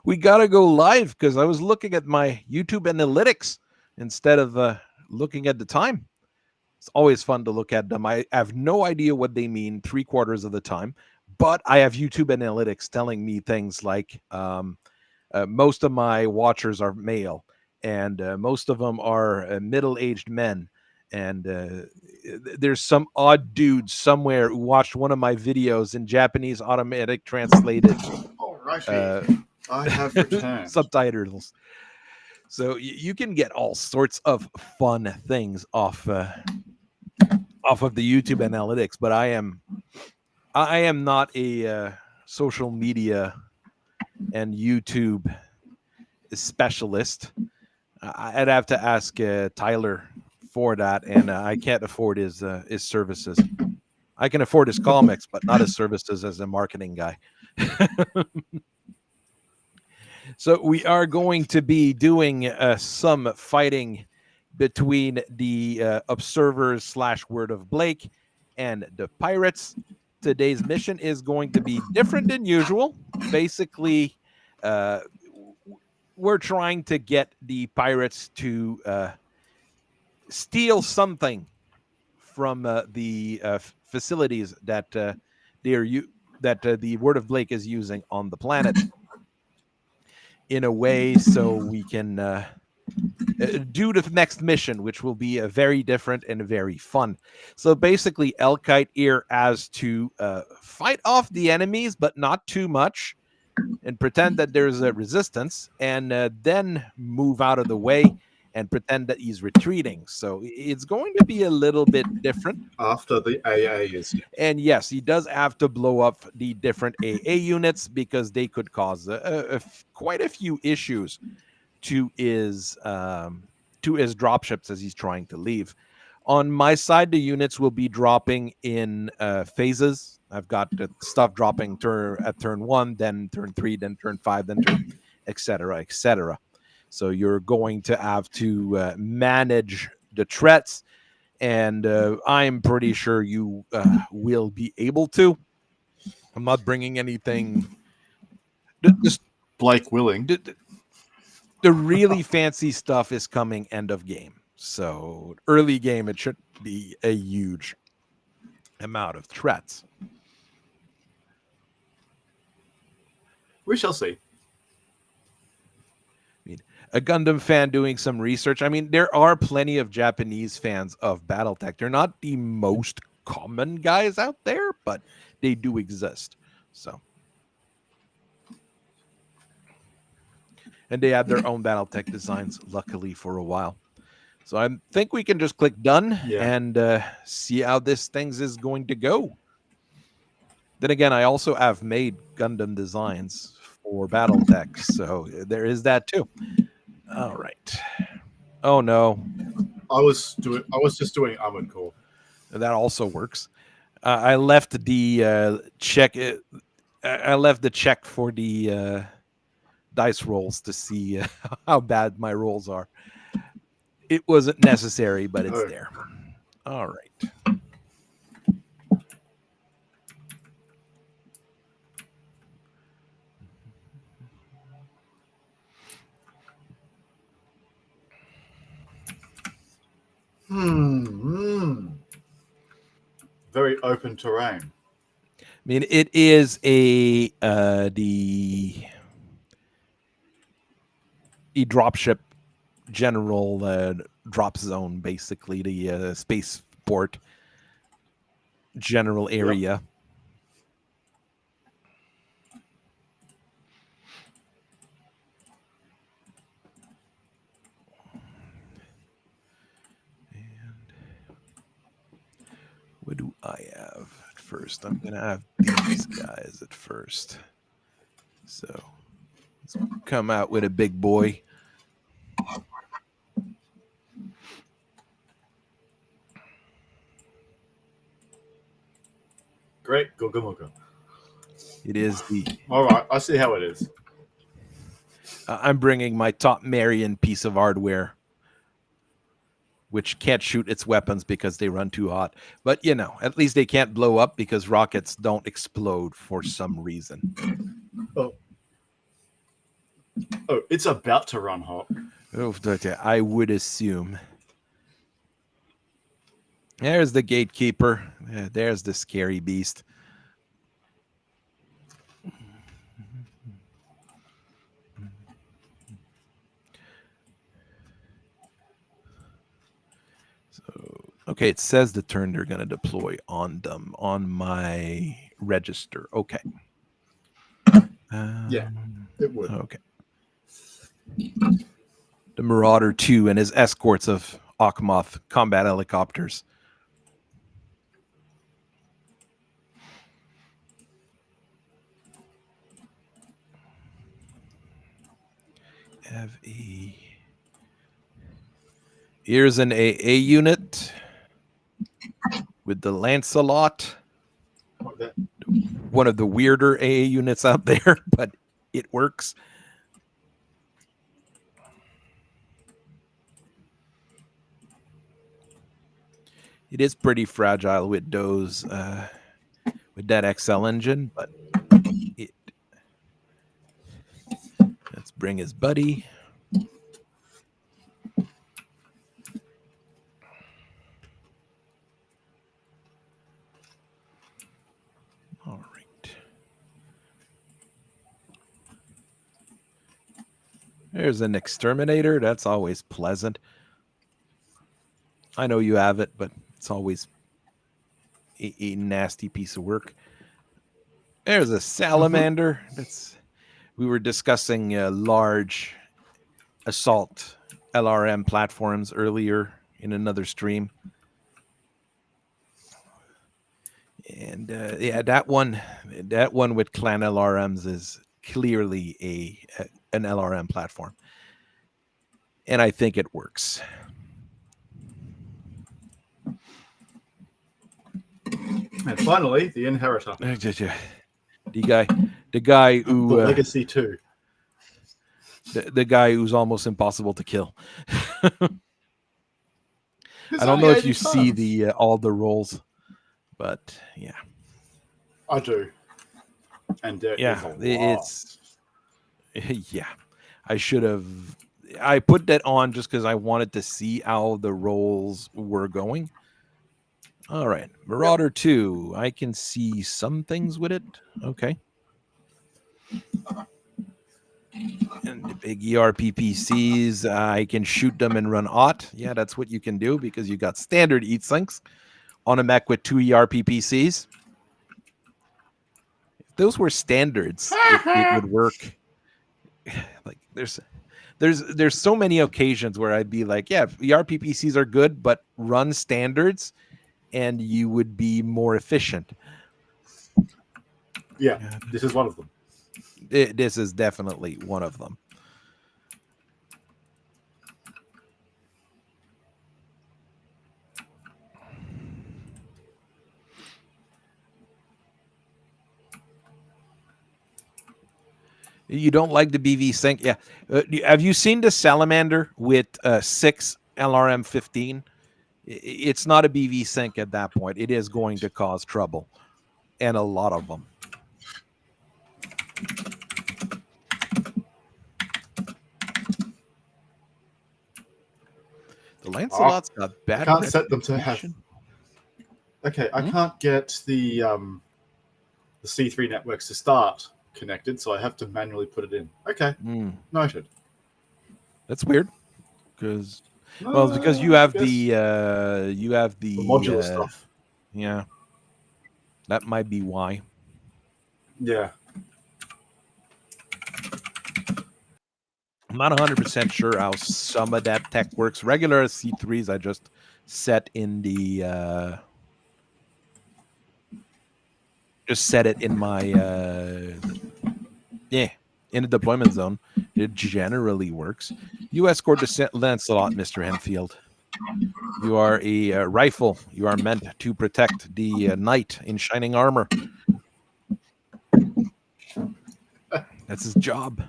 we got to go live because I was looking at my YouTube analytics instead of looking at the time. It's always fun to look at them. I have no idea what they mean 3/4 of the time, but I have YouTube analytics telling me things like most of my watchers are male, and most of them are middle-aged men. And there's some odd dude somewhere who watched one of my videos in Japanese automatic translated I have returned. subtitles. So you can get all sorts of fun things off of the YouTube analytics, but I am not a social media and YouTube specialist. I'd have to ask Tyler for that, and I can't afford his services. I can afford his comics, but not his services as a marketing guy. So we are going to be doing some fighting between the observers / Word of Blake and the pirates. Today's mission is going to be different than usual. Basically, we're trying to get the pirates to steal something from the facilities that the Word of Blake is using on the planet, in a way so we can do the next mission, which will be very different and very fun. So basically, Elkite here has to fight off the enemies, but not too much, and pretend that there's a resistance, and then move out of the way and pretend that he's retreating. So it's going to be a little bit different. After the AA is... And yes, he does have to blow up the different AA units because they could cause quite a few issues to his dropships as he's trying to leave. On my side, the units will be dropping in phases. I've got the stuff dropping at turn 1, then turn 3, then turn 5, then turn etc., etc. So you're going to have to manage the threats, and I'm pretty sure you will be able to. I'm not bringing anything. Just Blake willing. The really fancy stuff is coming end of game. So early game, it should be a huge amount of threats. We shall see. A Gundam fan doing some research. I mean, there are plenty of Japanese fans of Battletech. They're not the most common guys out there, but they do exist. So, and they have their own Battletech designs, luckily, for a while. So I think we can just click done and see how this thing is going to go. Then again, I also have made Gundam designs for Battletech, so there is that too. All right. Oh no. I was just doing Armored Core. That also works. I left the check. I left the check for the dice rolls to see how bad my rolls are. It wasn't necessary, but it's there. All right. Very open terrain. I mean, it is the dropship general drop zone, basically the spaceport general area. Yep. What do I have at first? I'm going to have these guys at first. So let's come out with a big boy. Great. Gogamoga. It is the... All right. I see how it is. I'm bringing my top Marion piece of hardware, which can't shoot its weapons because they run too hot. But, you know, at least they can't blow up because rockets don't explode for some reason. Oh. Oh, it's about to run hot. Oh, I would assume. There's the gatekeeper. There's the scary beast. So, okay, it says the turn they're going to deploy on them on my register. Okay. Yeah, it would. Okay. The Marauder 2 and his escorts of Akhmoth combat helicopters. FE. Here's an AA unit with the Lancelot. One of the weirder AA units out there, but it works. It is pretty fragile with those with that XL engine, but it. Let's bring his buddy. All right. There's an exterminator. That's always pleasant. I know you have it, but it's always a nasty piece of work. There's a salamander. We were discussing large assault LRM platforms earlier in another stream. And yeah, that one with clan LRMs is clearly an LRM platform. And I think it works. And finally, the inheritor. The guy who the legacy too. The guy who's almost impossible to kill. I don't know if you see the all the rolls, but yeah, I do. And it's yeah. I should have. I put that on just because I wanted to see how the rolls were going. All right, Marauder 2. I can see some things with it. Okay. And the big ERPPCs, I can shoot them and run AUT. Yeah, that's what you can do because you got standard heat sinks on a mech with 2 ERPPCs. If those were standards, it would work. Like there's so many occasions where I'd be like, yeah, ERPPCs are good, but run standards and you would be more efficient. Yeah, this is one of them. This is definitely one of them. You don't like the BV sync? Yeah. Have you seen the Salamander with 6 LRM 15? It's not a BV sync at that point. It is going to cause trouble, and a lot of them. The Lancelot's got bad. I can't set them to have. Okay, I can't get the C3 networks to start connected, so I have to manually put it in. Okay, noted. That's weird, because well, it's because you have the modular stuff. Yeah, that might be why. Yeah. I'm not 100% sure how some of that tech works. Regular C3s, I just set in the just set it in my in the deployment zone. It generally works. You escort the Lancelot, Mr. Enfield. You are a rifle. You are meant to protect the knight in shining armor. That's his job.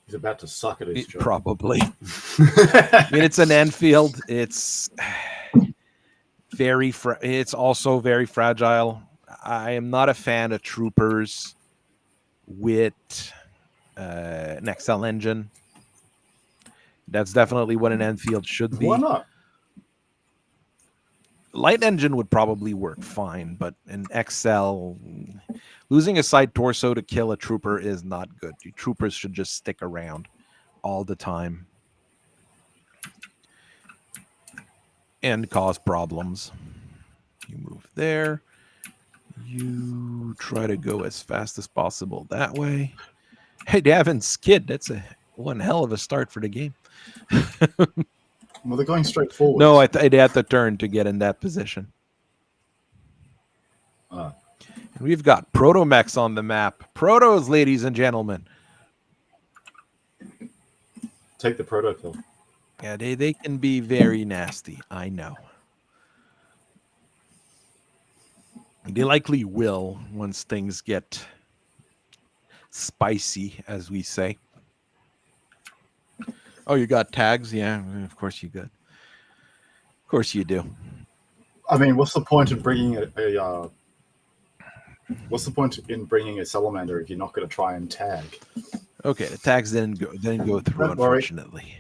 He's about to suck at his job. Probably. I mean, it's an Enfield. It's it's also very fragile. I am not a fan of troopers with an Excel engine. That's definitely what an Enfield should be. Why not? Light engine would probably work fine, but an XL, losing a side torso to kill a trooper is not good. Your troopers should just stick around all the time and cause problems. You move there. You try to go as fast as possible that way. Hey, Davin Skid, that's one hell of a start for the game. Well, they're going straight forward. No, I'd have to turn to get in that position. Ah. And we've got proto-mechs on the map. Protos, ladies and gentlemen. Take the proto pill. Yeah, they can be very nasty. I know. They likely will once things get spicy, as we say. Oh, you got tags? Yeah, of course you got. Of course you do. I mean, what's the point in bringing what's the point in bringing a salamander if you're not going to try and tag? Okay, the tags didn't go through, unfortunately.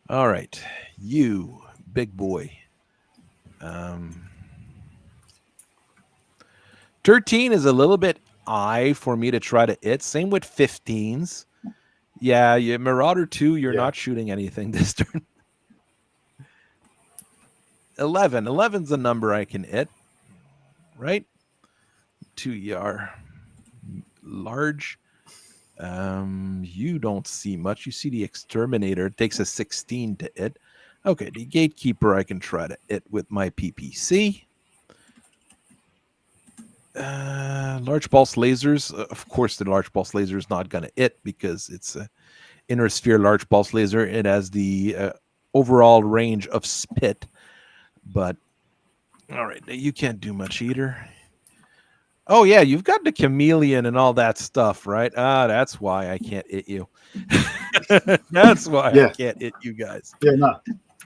All right, you big boy. 13 is a little bit high for me to try to hit. Same with 15s. Yeah, Marauder 2, you're not shooting anything this turn. 11. 11's a number I can hit. Right? 2 ER. Large. You don't see much. You see the exterminator. It takes a 16 to hit. Okay, the gatekeeper I can try to hit with my PPC. Large pulse lasers. Of course, the large pulse laser is not going to hit because it's a inner sphere large pulse laser. It has the overall range of spit. But, all right, you can't do much either. Oh, yeah, you've got the chameleon and all that stuff, right? That's why I can't hit you. That's why I can't hit you guys. Yeah, no.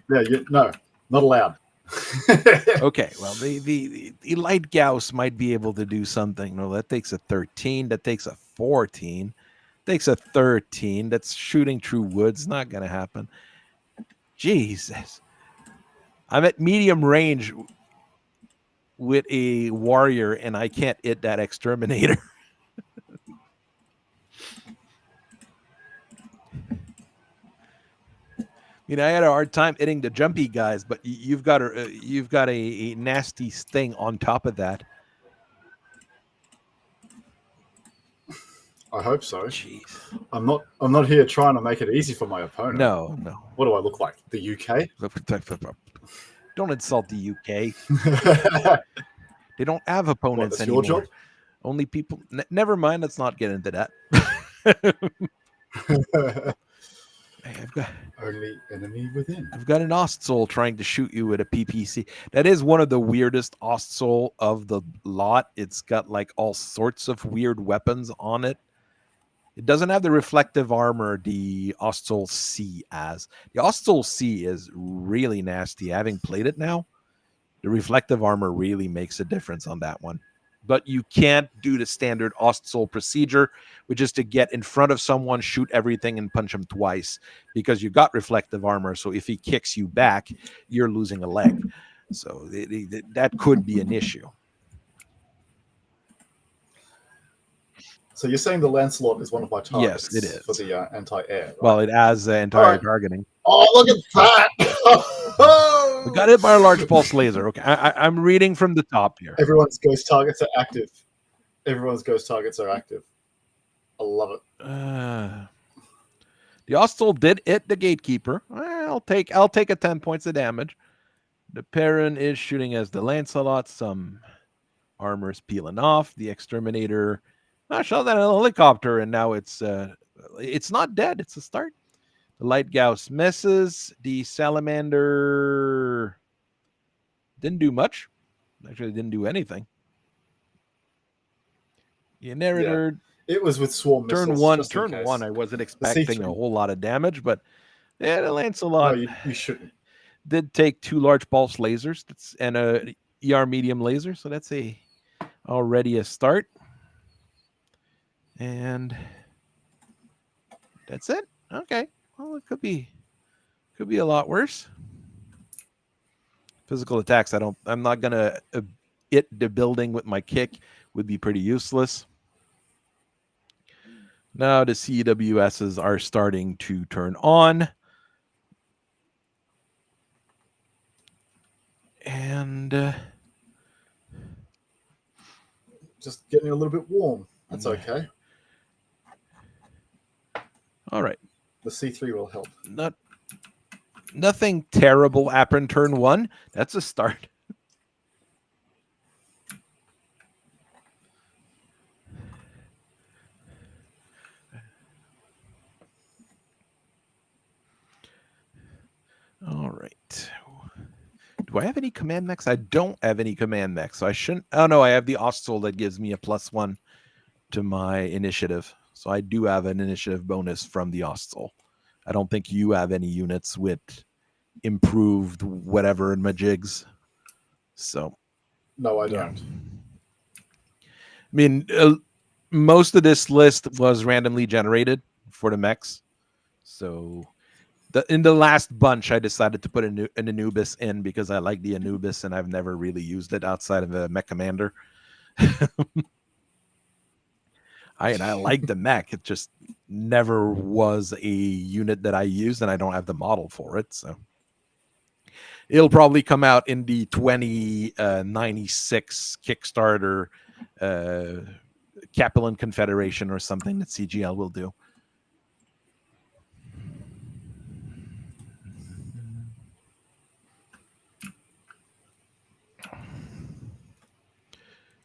Yeah, no, not allowed. Okay, well, the light Gauss might be able to do something. No, that takes a 13. That takes a 14. Takes a 13. That's shooting through woods. Not going to happen. Jesus. I'm at medium range with a warrior, and I can't hit that exterminator. I had a hard time hitting the jumpy guys, but you've got a nasty sting on top of that. I hope so. Jeez. I'm not here trying to make it easy for my opponent. No. What do I look like? The UK? Don't insult the UK. They don't have opponents anymore. Your job? Only people. Never mind. Let's not get into that. I've got only enemy within. I've got an Ostsoul trying to shoot you with a PPC. That is one of the weirdest Ostsoul of the lot. It's got like all sorts of weird weapons on it. It doesn't have the reflective armor the Ostsoul C has. The Ostsoul C is really nasty. Having played it now, the reflective armor really makes a difference on that one. But you can't do the standard Ostsoul procedure, which is to get in front of someone, shoot everything, and punch him twice, because you got reflective armor. So if he kicks you back, you're losing a leg. So that could be an issue. So you're saying the Lancelot is one of my targets? Yes, it is. For the anti-air. Right? Well, it has entire targeting. Oh, look at that! We got hit by a large pulse laser. Okay, I'm reading from the top here. Everyone's ghost targets are active. I love it. The Ostsoul did hit the gatekeeper. I'll take a 10 points of damage. The Perrin is shooting as the Lancelot. Some armor is peeling off. The exterminator shot that in a helicopter, and now it's not dead. It's a start. The light Gauss misses. The salamander didn't do much. Actually, didn't do anything. The narrator. Yeah. It was with swarm missiles. Turn one. I wasn't expecting a whole lot of damage, but the Lancelot. No, you shouldn't. Did take 2 large pulse lasers and a ER medium laser, so that's already a start. And that's it. Okay. Well, it could be a lot worse. Physical attacks. I'm not gonna hit the building with my kick. Would be pretty useless. Now the CWSs are starting to turn on. And just getting a little bit warm. That's okay. All right. The C3 will help. Nothing terrible happened turn 1. That's a start. All right. Do I have any command mechs? I don't have any command mechs, so I shouldn't. Oh no, I have the Ostel that gives me a +1 to my initiative. So I do have an initiative bonus from the Ostel. I don't think you have any units with improved whatever in majigs. So no, I don't. I mean, most of this list was randomly generated for the mechs. So in the last bunch, I decided to put an Anubis in because I like the Anubis and I've never really used it outside of a mech commander. I like the mech. It just never was a unit that I used, and I don't have the model for it. So it'll probably come out in the 2096 Kickstarter Capellan Confederation or something that CGL will do.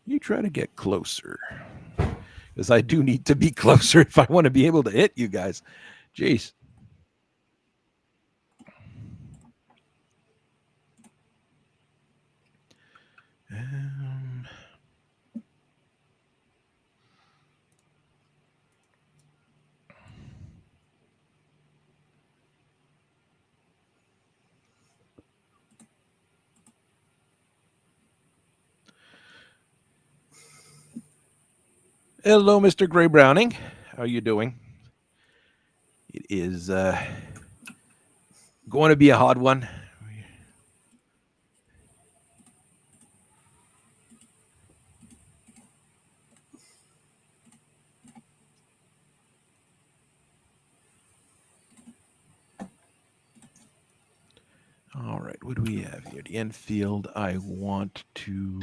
You try to get closer. Because I do need to be closer if I want to be able to hit you guys. Jeez. Hello, Mr. Gray Browning. How are you doing? It is going to be a hard one. All right, what do we have here? The Enfield I want to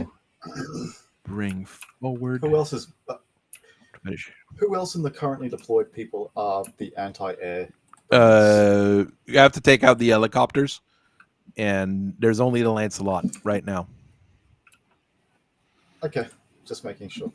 bring forward. Who else is... who else in the currently deployed people are the anti-air? You have to take out the helicopters, and there's only the Lancelot right now. Okay, just making sure.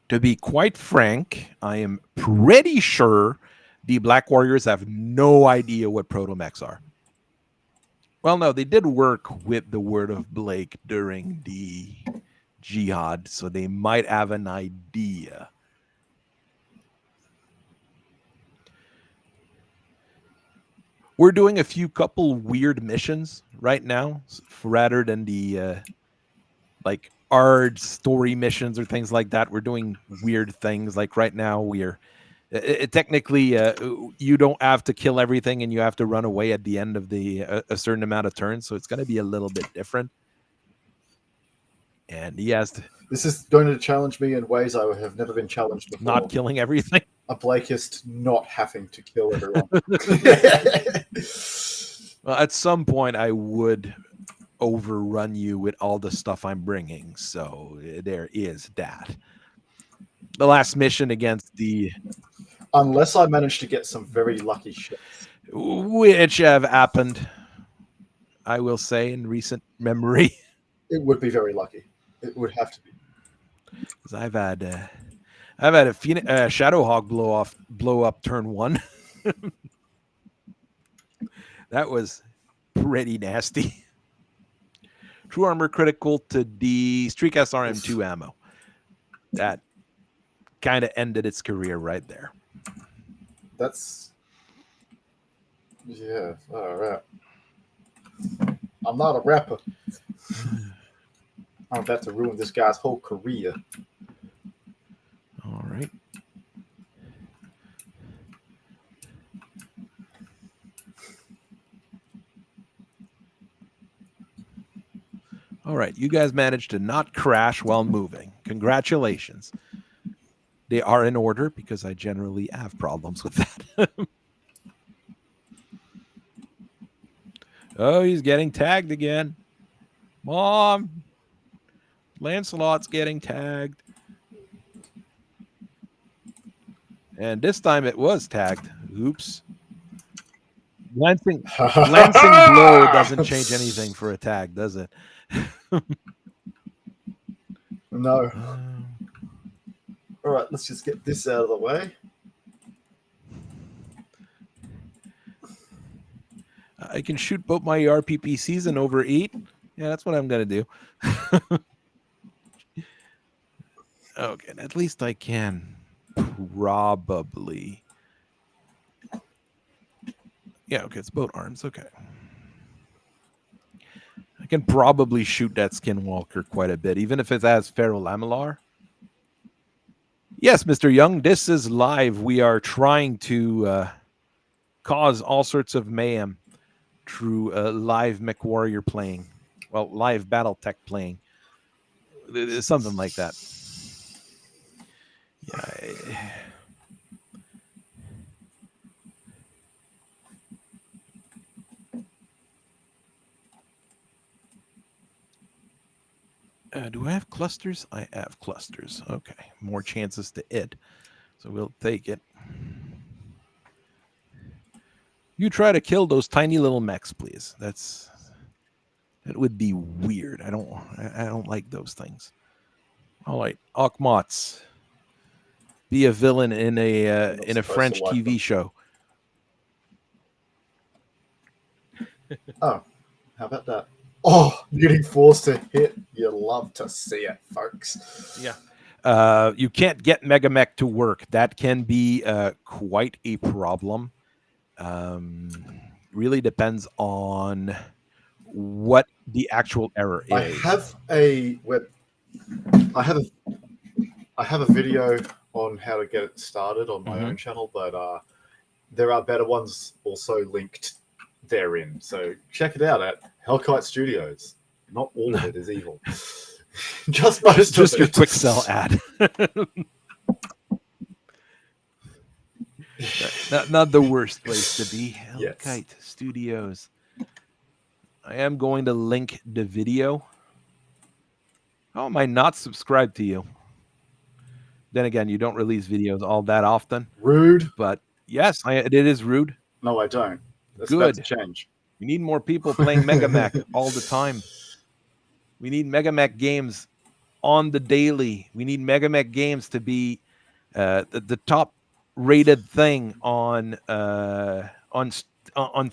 To be quite frank, I am pretty sure the Black Warriors have no idea what proto-mechs are. Well, no, they did work with the Word of Blake during the Jihad, so they might have an idea. We're doing a couple weird missions right now, rather than the like ARD story missions or things like that. We're doing weird things. Like right now, we're technically you don't have to kill everything, and you have to run away at the end of the a certain amount of turns. So it's going to be a little bit different. And he has to. This is going to challenge me in ways I have never been challenged before. Not killing everything. A Blakist not having to kill everyone. Well, at some point, I would overrun you with all the stuff I'm bringing. So there is that. The last mission against the... Unless I manage to get some very lucky shots. Which have happened, I will say, in recent memory. It would be very lucky. It would have to be. Because I've had a Shadowhawk blow up turn 1. That was pretty nasty. True armor critical to the Streak SRM2 ammo. That kind of ended its career right there. That's yeah. All right. I'm not a rapper. I'm about to ruin this guy's whole career. All right. All right. You guys managed to not crash while moving. Congratulations. They are in order because I generally have problems with that. Oh, he's getting tagged again. Mom, Lancelot's getting tagged. And this time it was tagged. Oops. Glancing blow doesn't change anything for a tag, does it? No. All right, let's just get this out of the way. I can shoot both my RPPCs and overeat. Yeah, that's what I'm going to do. Okay, at least I can probably. Yeah, okay, it's both arms. Okay. I can probably shoot that skinwalker quite a bit, even if it has ferrolamellar. Yes, Mr. Young, this is live. We are trying to cause all sorts of mayhem through live MechWarrior playing. Well, live battletech playing. Something like that. Yeah. Do I have clusters? I have clusters. Okay. More chances to it. So we'll take it. You try to kill those tiny little mechs, please. That would be weird. I don't like those things. All right. Akmots. Be a villain in a French TV show. Oh, how about that? Oh, getting forced to hit. You love to see it, folks. Yeah. You can't get MegaMek to work. That can be quite a problem. Really depends on what the actual error is. I have a video on how to get it started on my own channel, but there are better ones also linked therein. So check it out at Hellkite Studios. Not all of it is evil. Just your quick sell ad. not the worst place to be. Hellkite Studios. I am going to link the video. How am I not subscribed to you? Then again, you don't release videos all that often. Rude. But yes, it is rude. No, I don't. That's good. About to change. We need more people playing MegaMek all the time. We need MegaMek games on the daily. We need MegaMek games to be the top rated thing on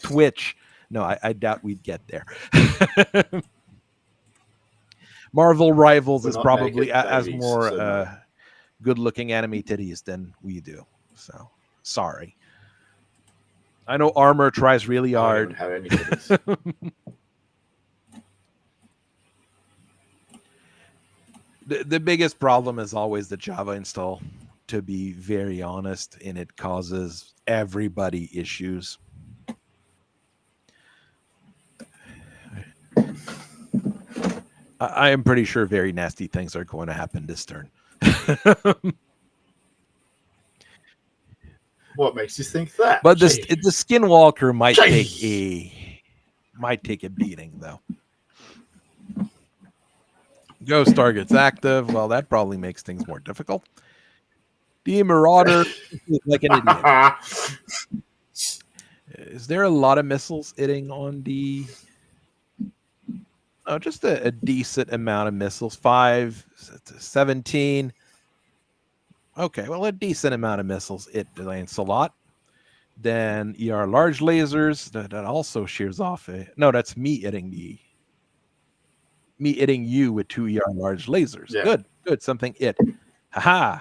Twitch. No, I doubt we'd get there. Marvel Rivals is probably as more good-looking anime titties than we do. So, sorry. I know Armor tries really hard. I don't even have any titties. The biggest problem is always the Java install, to be very honest, and it causes everybody issues. I am pretty sure very nasty things are going to happen this turn. What makes you think that? But the Skinwalker might take a beating, though. Ghost targets active. Well, that probably makes things more difficult. The Marauder is like an idiot. Is there a lot of missiles hitting on the... Oh, just a decent amount of missiles. 5, 17. Okay, well, a decent amount of missiles. It lands a lot. Then ER large lasers. That also shears off. No, that's me hitting you with 2 ER large lasers. Yeah. Good. Something it. Haha.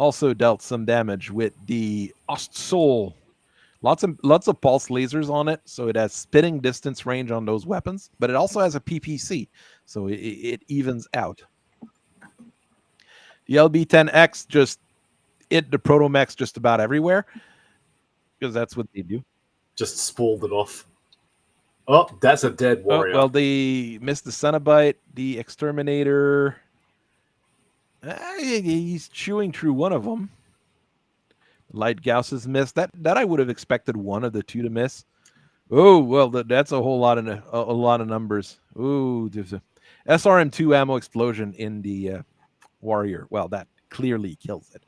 Also dealt some damage with the Ostsoul. Lots of pulse lasers on it, so it has spitting distance range on those weapons, but it also has a PPC, so it evens out. The LB-10X just hit the protomechs just about everywhere because that's what they do. Just spooled it off. Oh, that's a dead Oh, warrior. well, they missed the Cenobite, the Exterminator. He's chewing through one of them. Light Gauss's missed. That I would have expected one of the two to miss. Oh, well, that's a whole lot of a lot of numbers. Ooh, there's a SRM2 ammo explosion in the warrior. Well, that clearly kills it.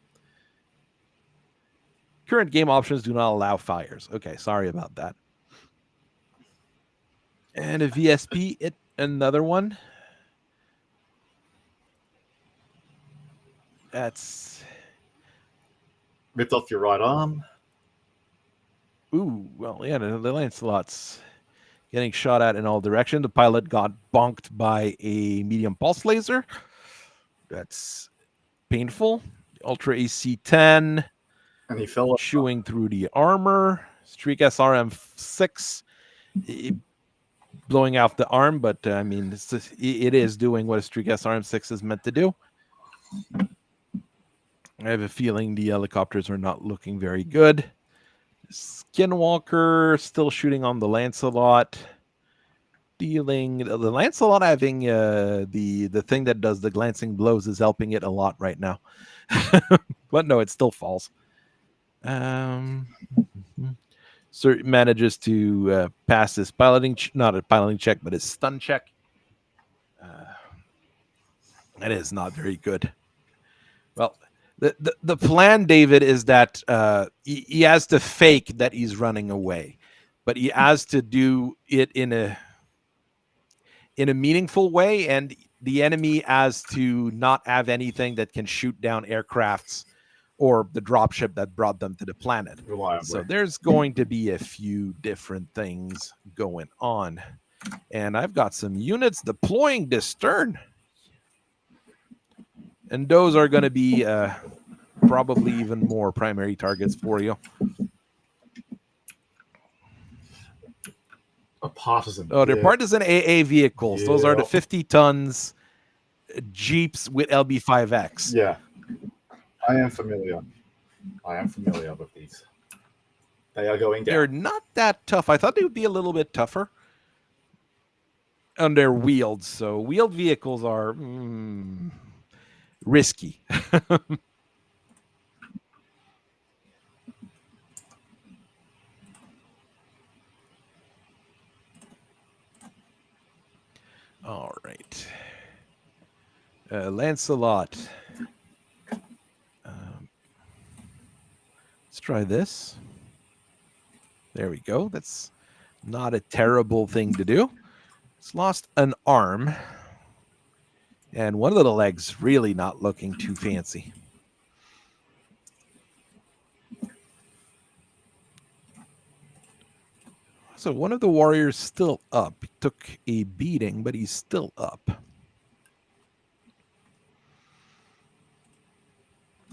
Current game options do not allow fires. Okay, sorry about that. And a VSP, another one. That's Ripped off your right arm. ooh, well, yeah, the Lancelot's getting shot at in all directions. The pilot got bonked by a medium pulse laser. That's painful. Ultra AC-10. And he fell off. Chewing through the armor. Streak SRM-6. Blowing out the arm, but I mean, it is doing what a Streak SRM-6 is meant to do. I have a feeling the helicopters are not looking very good. Skinwalker still shooting on the Lancelot. Dealing the Lancelot having the thing that does the glancing blows is helping it a lot right now. But no, it still falls. So it manages to pass his piloting, not a piloting check, but his stun check. That is not very good. Well, the plan, David, is that he has to fake that he's running away, but he has to do it in a meaningful way, and the enemy has to not have anything that can shoot down aircrafts or the dropship that brought them to the planet. Reliably. So there's going to be a few different things going on. And I've got some units deploying this turn. And those are going to be probably even more primary targets for you. A partisan. Oh, they're partisan AA vehicles. Yeah. Those are the 50 tons Jeeps with LB5X. Yeah. I am familiar with these. They are going down. They're not that tough. I thought they would be a little bit tougher. And they're wheeled. So wheeled vehicles are risky. All right. Lancelot. Let's try this. There we go. That's not a terrible thing to do. It's lost an arm. And one of the legs really not looking too fancy. So one of the warriors still up. He took a beating, but he's still up.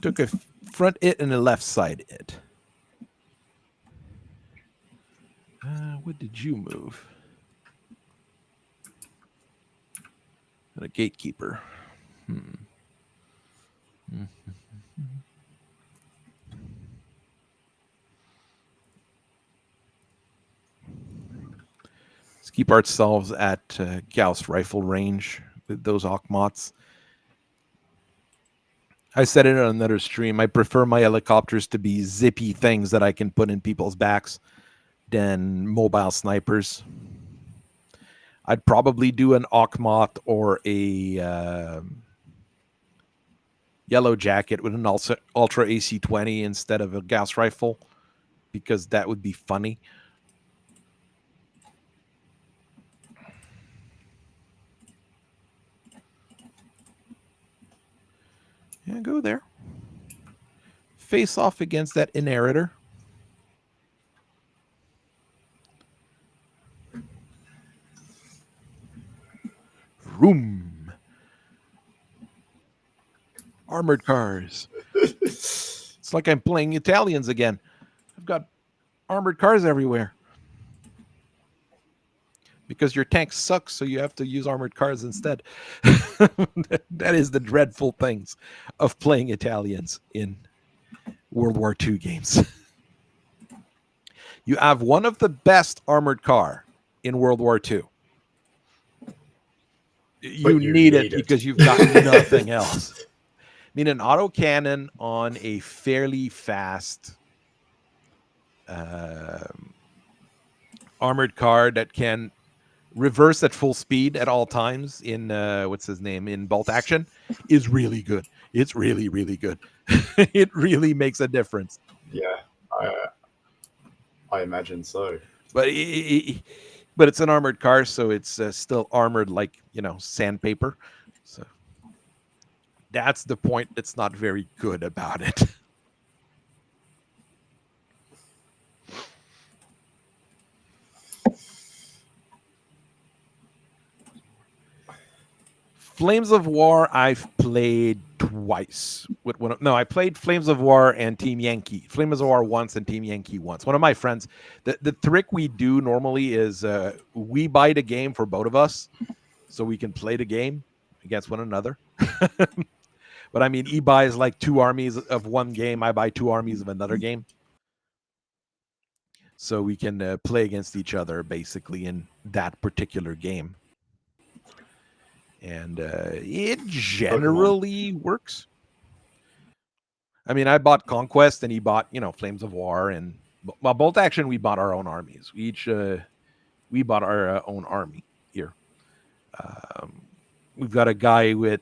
Took a front hit and a left side hit. What did you move? And a gatekeeper. Let's keep ourselves at Gauss rifle range with those Akhmats. I said it on another stream. I prefer my helicopters to be zippy things that I can put in people's backs than mobile snipers. I'd probably do an Akhmat or a Yellow Jacket with an Ultra AC-20 instead of a Gauss rifle, because that would be funny. Yeah, go there. Face off against that inheritor. Room. Armored cars. It's like I'm playing Italians again. I've got armored cars everywhere. Because your tank sucks, so you have to use armored cars instead. That is the dreadful things of playing Italians in World War II games. You have one of the best armored car in World War II. You need it because you've got nothing else. I mean, an autocannon on a fairly fast armored car that can reverse at full speed at all times in what's his name in bolt action is really good. It's really, really good. It really makes a difference. Yeah, I imagine so. But it's an armored car, so it's still armored like sandpaper. So that's the point that's not very good about it. Flames of War, I've played twice. I played Flames of War and Team Yankee. Flames of War once and Team Yankee once. One of my friends, the trick we do normally is we buy the game for both of us so we can play the game against one another. But I mean, he buys like 2 armies of one game. I buy 2 armies of another game. So we can play against each other basically in that particular game. And it generally works. I mean, I bought Conquest and he bought, Flames of War, and bolt action, we bought our own armies. We bought our own army here. We've got a guy with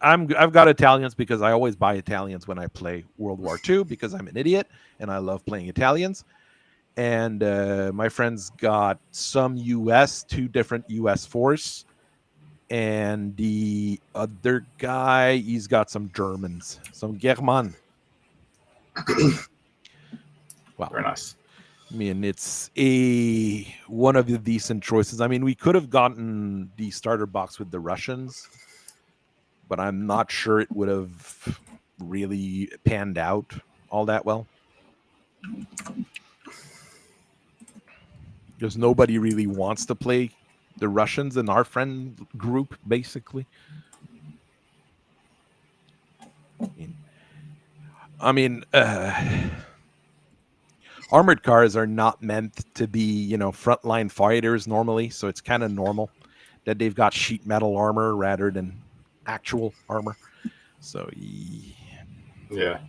I've got Italians because I always buy Italians when I play World War II because I'm an idiot and I love playing Italians. And my friend's got some US, 2 different US force. And the other guy, he's got some Germans, some German. Wow. Very nice. I mean, it's one of the decent choices. I mean, we could have gotten the starter box with the Russians, but I'm not sure it would have really panned out all that well. Because nobody really wants to play the Russians in our friend group, basically. I mean, armored cars are not meant to be, frontline fighters normally, so it's kind of normal that they've got sheet metal armor rather than actual armor. So, yeah,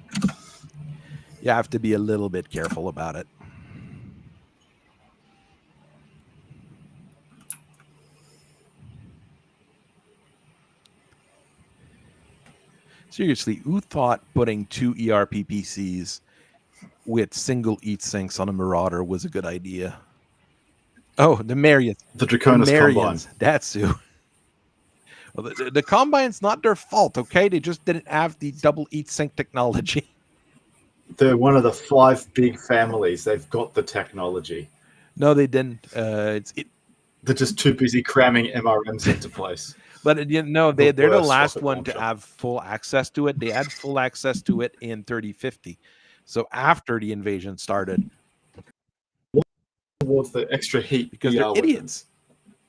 you have to be a little bit careful about it. Seriously, who thought putting 2 ERPPCs with single eat sinks on a Marauder was a good idea? Oh, the Marians. The Draconis Combine. That's who. Well, the Combine's not their fault, okay? They just didn't have the double eat sink technology. They're one of the 5 big families. They've got the technology. No, they didn't. They're just too busy cramming MRMs into place. But they're the last one to have full access to it. They had full access to it in 3050. So after the invasion started. Towards the extra heat. Because they're idiots.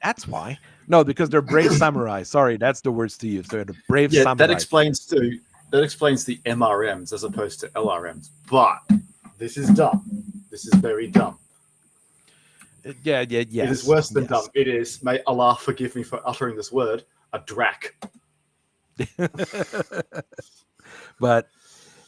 That's why. No, because they're brave samurai. Sorry, that's the words to use. They're the brave samurai. That explains the MRMs as opposed to LRMs. But this is dumb. This is very dumb. Yeah. It is worse than dumb. It is, may Allah forgive me for uttering this word, a drac. But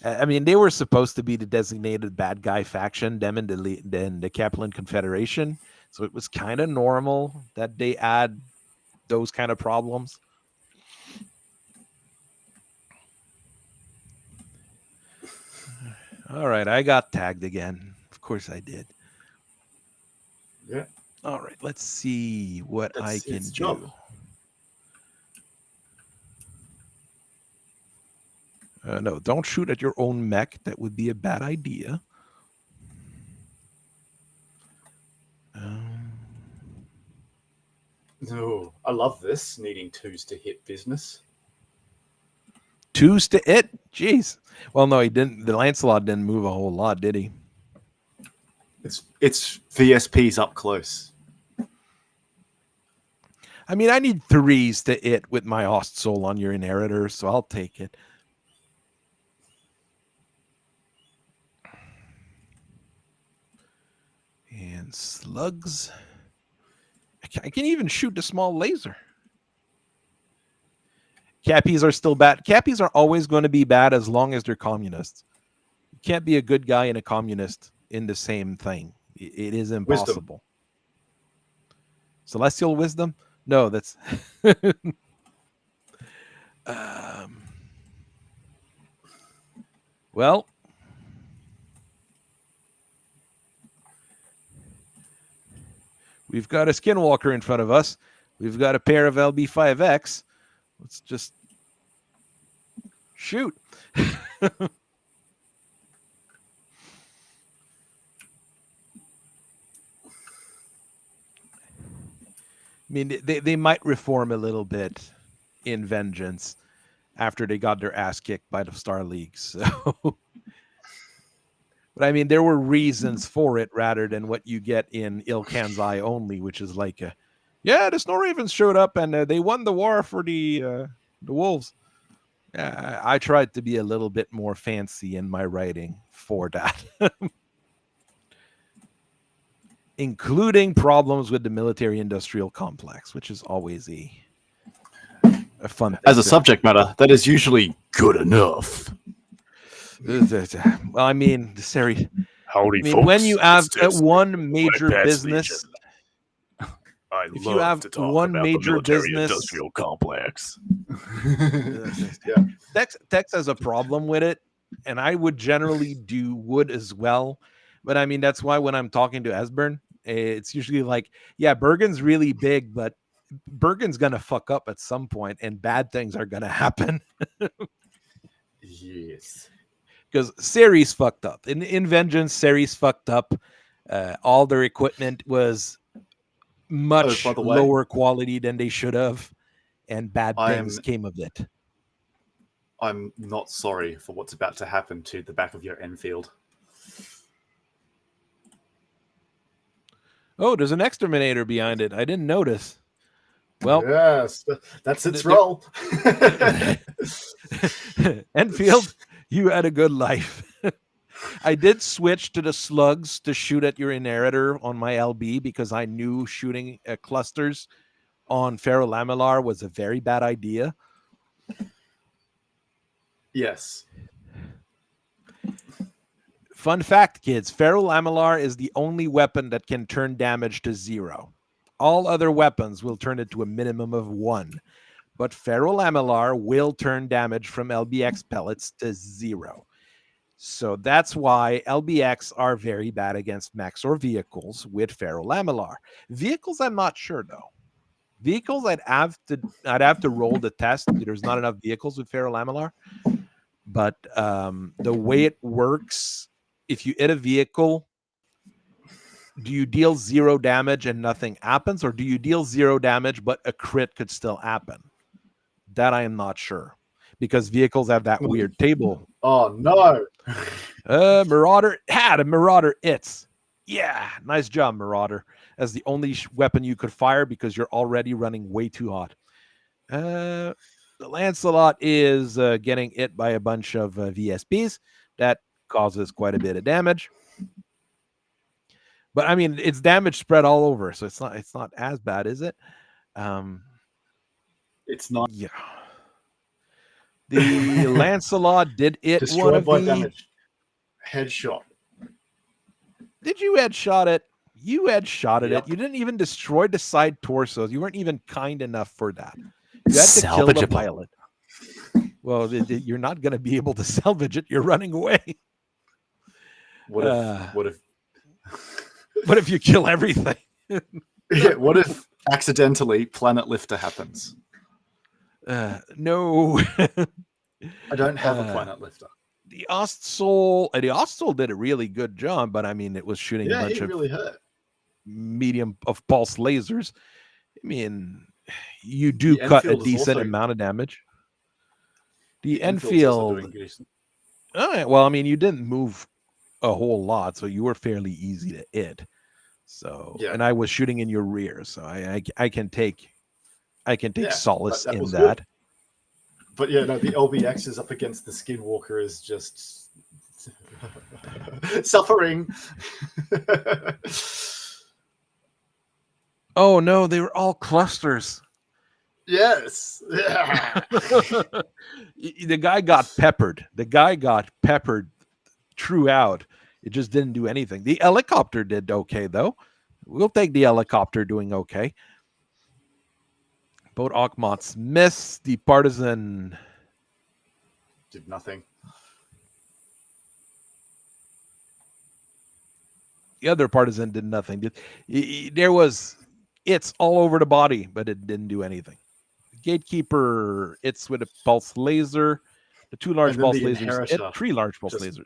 I mean, they were supposed to be the designated bad guy faction, them and the Kaplan Confederation. So it was kind of normal that they add those kind of problems. All right, I got tagged again. Of course I did. Yeah. All right, let's see what I can do. Job. No, don't shoot at your own mech. That would be a bad idea. No, I love this, needing 2s to hit business. 2s to it. Jeez. Well, no, he didn't. The Lancelot didn't move a whole lot, did he? It's VSPs up close. I mean, I need 3s to it with my Ost Soul on your inheritor, so I'll take it. And slugs. I can even shoot the small laser. Cappies are still bad. Cappies are always going to be bad as long as they're communists. You can't be a good guy and a communist in the same thing. It is impossible. Wisdom. Celestial wisdom? No, that's... well... We've got a Skinwalker in front of us. We've got a pair of LB5X. Let's just shoot. I mean, they might reform a little bit in Vengeance after they got their ass kicked by the Star League. So... But I mean, there were reasons for it rather than what you get in Ilkan's Eye only, which is like, the Snow Ravens showed up and they won the war for the wolves. I tried to be a little bit more fancy in my writing for that, including problems with the military-industrial complex, which is always a fun thing. As a subject matter, that is usually good enough. Well, I mean, Howdy, folks. When you have one major business, if you have one major business, industrial complex, Tex has a problem with it, and I would generally do wood as well. But I mean, that's why when I'm talking to Esbern, it's usually like, yeah, Bergen's really big, but Bergen's gonna fuck up at some point, and bad things are gonna happen. Yes. Because Ceres fucked up. In Vengeance, Ceres fucked up. All their equipment was much lower quality than they should have, and bad things came of it. I'm not sorry for what's about to happen to the back of your Enfield. Oh, there's an exterminator behind it. I didn't notice. Well, yes, that's its role. Enfield, you had a good life. I did switch to the slugs to shoot at your inheritor on my LB because I knew shooting clusters on Ferrolamellar was a very bad idea. Yes. Fun fact, kids, Ferrolamellar is the only weapon that can turn damage to 0. All other weapons will turn it to a minimum of 1. But Ferrolamellar will turn damage from LBX pellets to 0. So that's why LBX are very bad against mechs or vehicles with Ferrolamellar. Vehicles, I'm not sure though. Vehicles, I'd have to roll the test. There's not enough vehicles with Ferrolamellar. But the way it works, if you hit a vehicle, do you deal 0 damage and nothing happens, or do you deal 0 damage but a crit could still happen? That I am not sure, because vehicles have that weird table. Oh no! Marauder had a Marauder. Yeah, nice job, Marauder. As the only weapon you could fire because you're already running way too hot. The Lancelot is getting hit by a bunch of VSPs. That causes quite a bit of damage. But I mean, it's damage spread all over, so it's not as bad, is it? It's not. Yeah. The Lancelot did it. Destroyed by damage. Headshot. Did you headshot it? You headshotted it. You didn't even destroy the side torsos. You weren't even kind enough for that. You had to kill the pilot. Well, you're not going to be able to salvage it. You're running away. What if you kill everything? Yeah, what if accidentally Planet Lifter happens? No. I don't have a Planet Lifter. The Ostsoul did a really good job, but I mean, it was shooting a bunch of really hurt. medium of pulse lasers. I mean, you do cut a decent amount of damage. The Enfields also Enfield. doing decent. Well, I mean, you didn't move a whole lot, so you were fairly easy to hit. So, Yeah. and I was shooting in your rear, so I can take solace that in was that. good. But yeah, no, the LBX is up against the Skinwalker is just suffering. Oh no, they were all clusters. Yes. Yeah. The guy got peppered. Throughout. It just didn't do anything. The helicopter did okay, though. We'll take the helicopter doing okay. Both Akmots miss. The partisan Did nothing. The other partisan did nothing. There was it's all over the body, but it didn't do anything. The gatekeeper, it's with a pulse laser. The 2 large pulse lasers. It 3 large pulse lasers.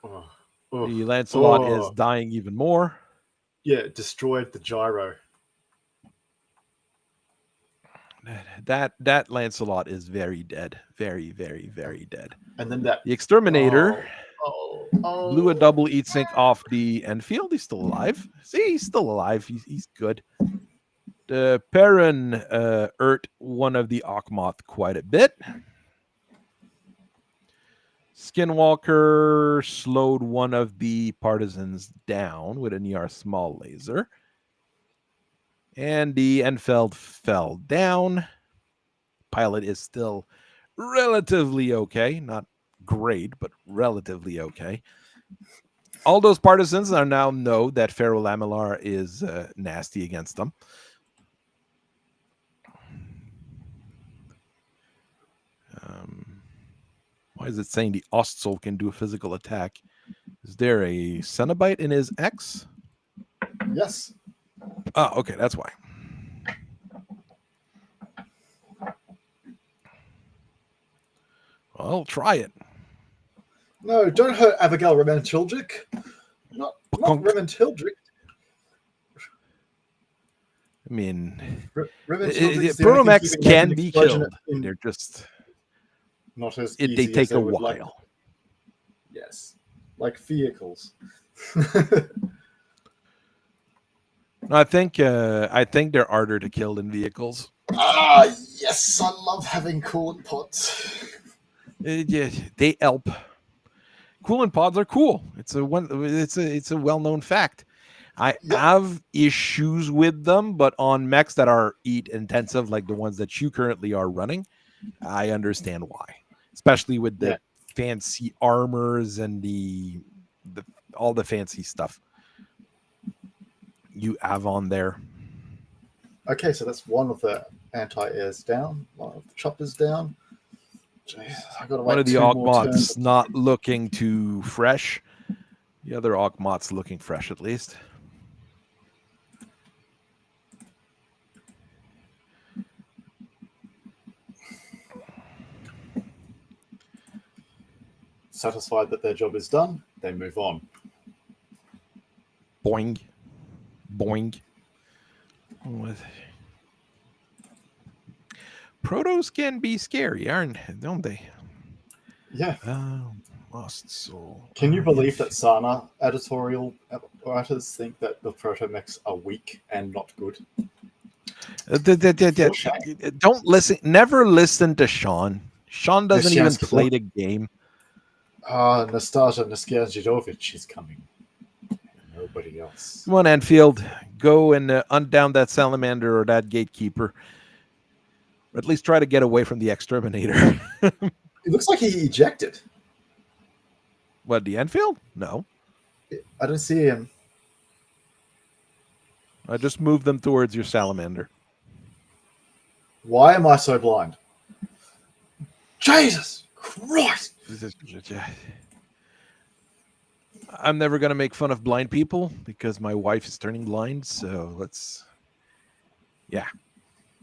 The Lancelot is dying even more. Yeah, it destroyed the gyro. That Lancelot is very dead. Very, very, very dead. And then the Exterminator blew a double heat sink off the Enfield. He's still alive. See, he's still alive. He's good. The Perrin hurt one of the Akmoth quite a bit. Skinwalker slowed one of the partisans down with an ER small laser. And the Enfield fell down. Pilot is still relatively okay. Not great, but relatively okay. All those partisans are now know that Ferrolamellar is nasty against them. Why is it saying the Ostsoul can do a physical attack? Is there a Cenobite in his X? Yes. Oh, okay, that's why. Well, try it. No, don't hurt Abigail Rementildrick. Not Rementildrick. I mean, Protomex can be killed. They're just not as easy they take as a while. Like. Yes, like vehicles. I think they're harder to kill than vehicles. Ah, yes, I love having coolant pods. Yeah, they help. Coolant pods are cool. It's a well-known fact. I have issues with them, but on mechs that are heat intensive, like the ones that you currently are running, I understand why. Especially with the fancy armors and the all the fancy stuff you have on there. Okay, so that's one of the anti-airs down, one of the choppers down. Jeez, I got to one of the Akmots not looking too fresh. The other Akmot's looking fresh at least. Satisfied that their job is done, they move on. Boing. Boing. Protos can be scary, don't they? Yeah. Lost soul. Can you believe that Sana editorial writers think that the protomechs are weak and not good? Don't listen. Never listen to Sean. Sean doesn't even play the game. Nastasia Naskiajidovic is coming. Nobody else. Come on, Enfield. Go and hunt down that salamander or that gatekeeper. Or at least try to get away from the exterminator. It looks like he ejected. What, the Enfield? No. I don't see him. I just moved them towards your salamander. Why am I so blind? Jesus Christ! I'm never going to make fun of blind people because my wife is turning blind. So let's... Yeah.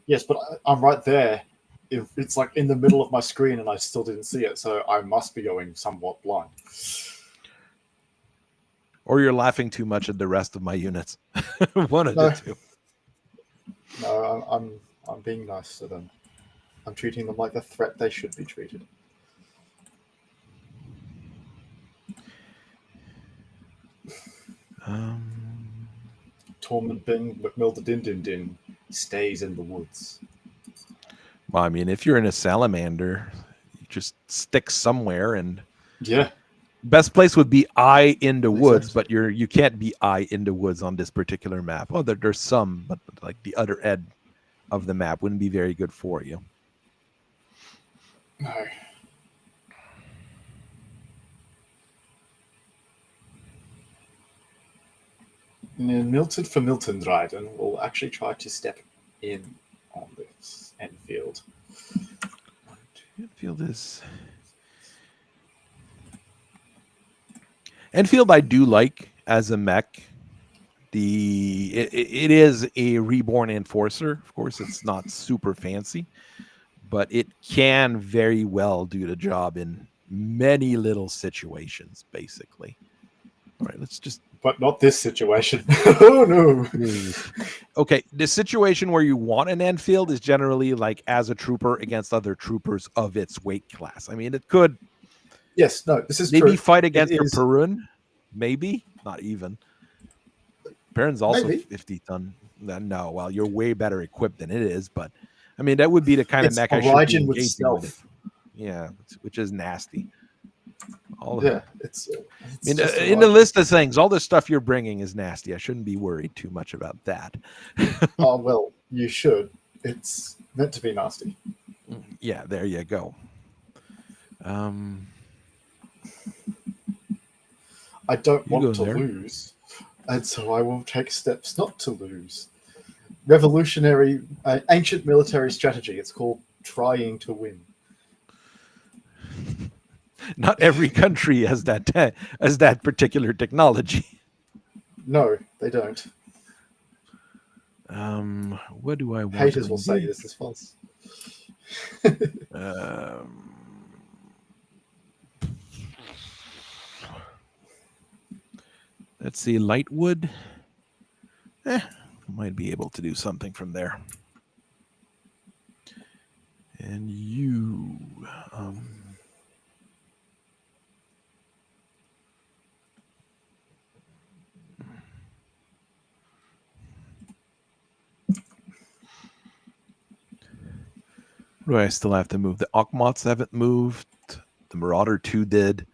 Yes, but I'm right there. It's like in the middle of my screen and I still didn't see it. So I must be going somewhat blind. Or you're laughing too much at the rest of my units. One of the two. No, I'm being nice to them. I'm treating them like the threat they should be treated. Torment Bin McMilda Din Din Din stays in the woods. Well, I mean, if you're in a salamander, you just stick somewhere, and yeah, best place would be eye into woods, but you can't be eye into woods on this particular map. Oh, there's some, but like the other end of the map wouldn't be very good for you. No. And Milton for Milton Dryden will actually try to step in on this Enfield. Enfield I do like as a mech. It is a reborn enforcer. Of course, it's not super fancy, but it can very well do the job in many little situations, basically. All right, let's just... But not this situation. Oh, no. Okay, the situation where you want an Enfield is generally like as a trooper against other troopers of its weight class. I mean, it could... Yes, no, this is maybe true. Fight against your Perun. Maybe. Not even. Perun's also maybe 50 ton. No, well, you're way better equipped than it is, but I mean, that would be the kind of mech I should be engaging with. Yeah, which is nasty. It's in the list of things, all the stuff you're bringing is nasty. I shouldn't be worried too much about that. Oh, well, you should. It's meant to be nasty. Yeah, there you go. I don't want to lose, and so I will take steps not to lose. Revolutionary, ancient military strategy. It's called trying to win. Not every country has that particular technology. No, they don't. What do I want? Haters will say this is false. Let's see, Lightwood. Might be able to do something from there. And you... do I still have to move? The Ockmoths haven't moved. The Marauder 2 did.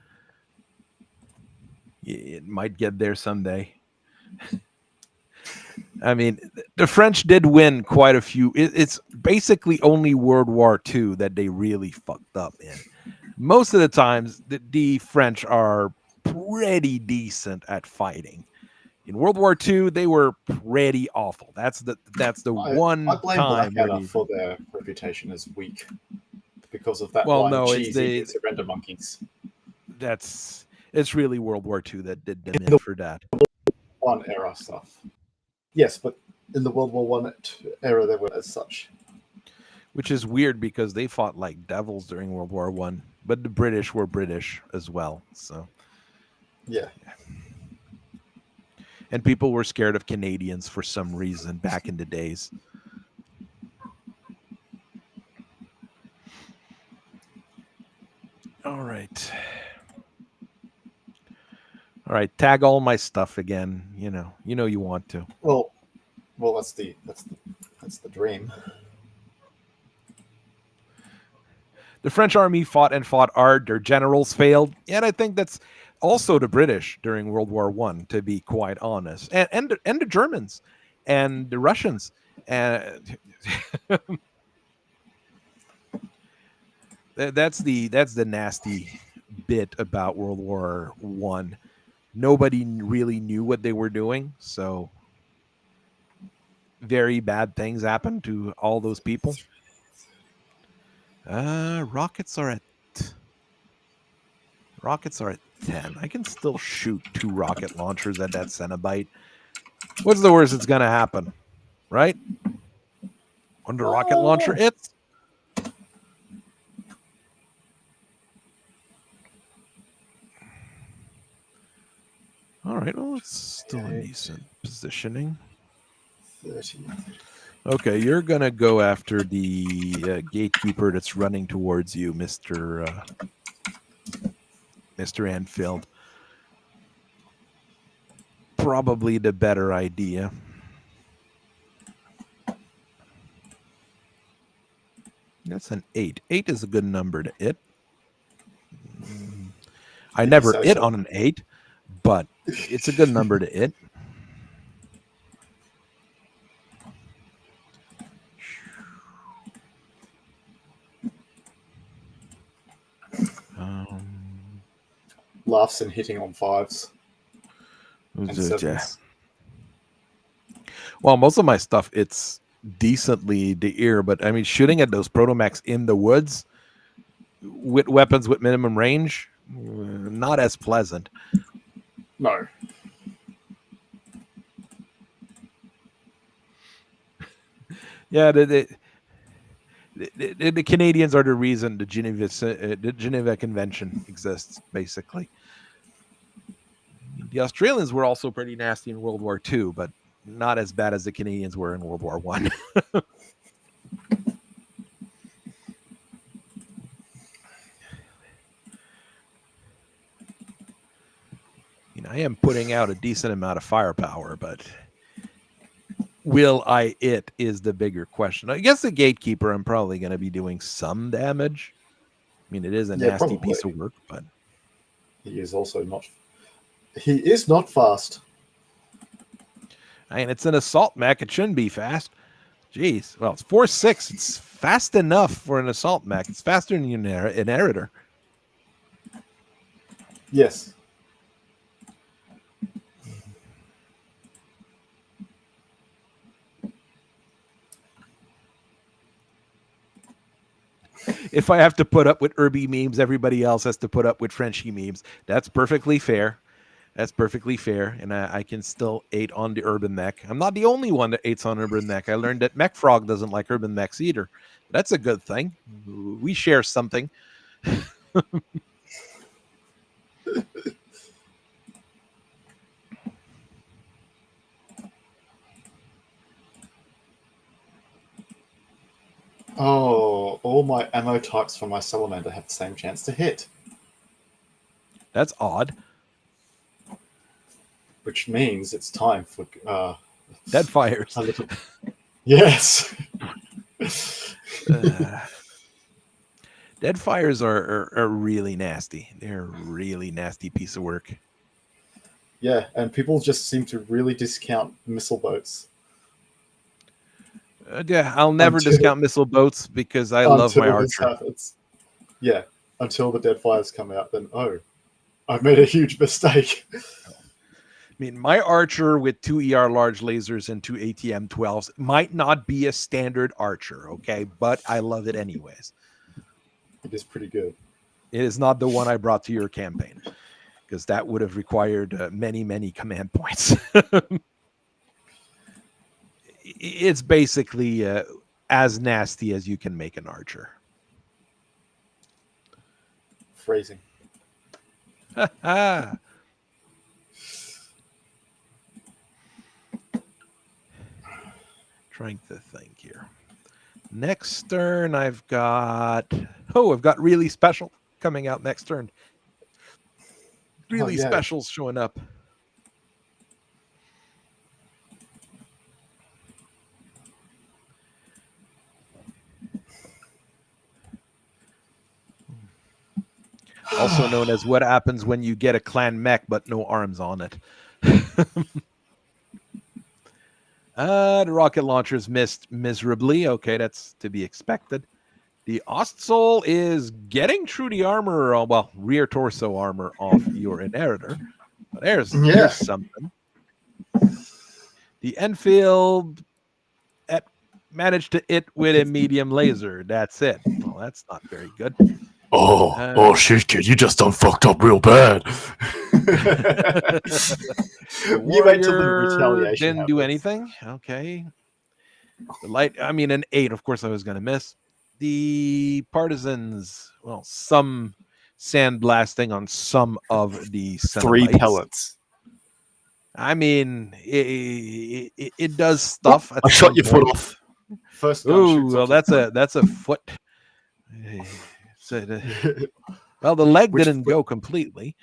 It might get there someday. I mean, the French did win quite a few. It's basically only World War II that they really fucked up in. Most of the times, the French are pretty decent at fighting. In World War II, they were pretty awful. That's the one I blame time Blackadder for their reputation as weak because of that cheesy surrender monkeys. It's really World War II that did them in for that. One era stuff. Yes, but in the World War I era, they were as such. Which is weird because they fought like devils during World War I, but the British were British as well. So, yeah. And people were scared of Canadians for some reason back in the days. All right. All right, tag all my stuff again. You know you want to. Well, that's the dream. The French army fought hard. Their generals failed, and I think that's also the British during World War I, to be quite honest, and the Germans and the Russians. And that's the nasty bit about World War I. Nobody really knew what they were doing, so very bad things happened to all those people. Rockets are at 10. I can still shoot 2 rocket launchers at that Cenobite. What's the worst that's gonna happen, right? When the rocket launcher hits. All right, well, it's still a decent positioning. 30. Okay, you're gonna go after the gatekeeper that's running towards you, Mr. Anfield. Probably the better idea. That's an 8. 8 is a good number to hit. I never hit on an 8, but it's a good number to hit. Laughs and hitting on 5s. And 7s. Well, most of my stuff, it's decently the ear, but I mean, shooting at those protomechs in the woods with weapons with minimum range, not as pleasant. No. Yeah, the Canadians are the reason the Geneva Convention exists, basically. The Australians were also pretty nasty in World War II, but not as bad as the Canadians were in World War I. I am putting out a decent amount of firepower, but will I it is the bigger question. I guess the gatekeeper, I'm probably going to be doing some damage. I mean, it is a nasty probably. Piece of work, but he is also not. He is not fast. I mean, it's an assault mech. It shouldn't be fast. Jeez. Well, it's 4.6. It's fast enough for an assault mech. It's faster than an inheritor. Yes. If I have to put up with Irby memes, everybody else has to put up with Frenchy memes. That's perfectly fair. That's perfectly fair. And I can still 8 on the urban mech. I'm not the only one that 8s on urban mech. I learned that Mech Frog doesn't like urban mechs either. That's a good thing. We share something. Oh, all my ammo types for my salamander have the same chance to hit. That's odd. Which means it's time for dead fires. Yes. Dead fires are really nasty. They're a really nasty piece of work. Yeah, and people just seem to really discount missile boats. Yeah, I'll never discount missile boats because I love my archer. Yeah, until the dead fires come out, then I've made a huge mistake. I mean, my archer with 2 ER large lasers and 2 ATM 12s might not be a standard archer, okay, but I love it anyways. It is pretty good. It is not the one I brought to your campaign because that would have required many, many command points. It's basically as nasty as you can make an archer. Phrasing. Trying to think here. Next turn, I've got really special coming out next turn. Really specials showing up. Also known as what happens when you get a clan mech but no arms on it. The rocket launchers missed miserably. Okay, that's to be expected. The Ostsol is getting through the armor, rear torso armor of your inheritor. But there's something. The Enfield managed to hit with a medium laser. That's it. Well, that's not very good. Oh shit, kid! You just done fucked up real bad. You wait till the retaliation didn't do anything. Okay. The light. I mean, an 8. Of course, I was going to miss. The partisans. Well, some sandblasting on some of the 3 pellets. I mean, it does stuff. I shot your foot off. First gun Ooh, shoots well, off that's a foot. Well, the leg didn't go completely.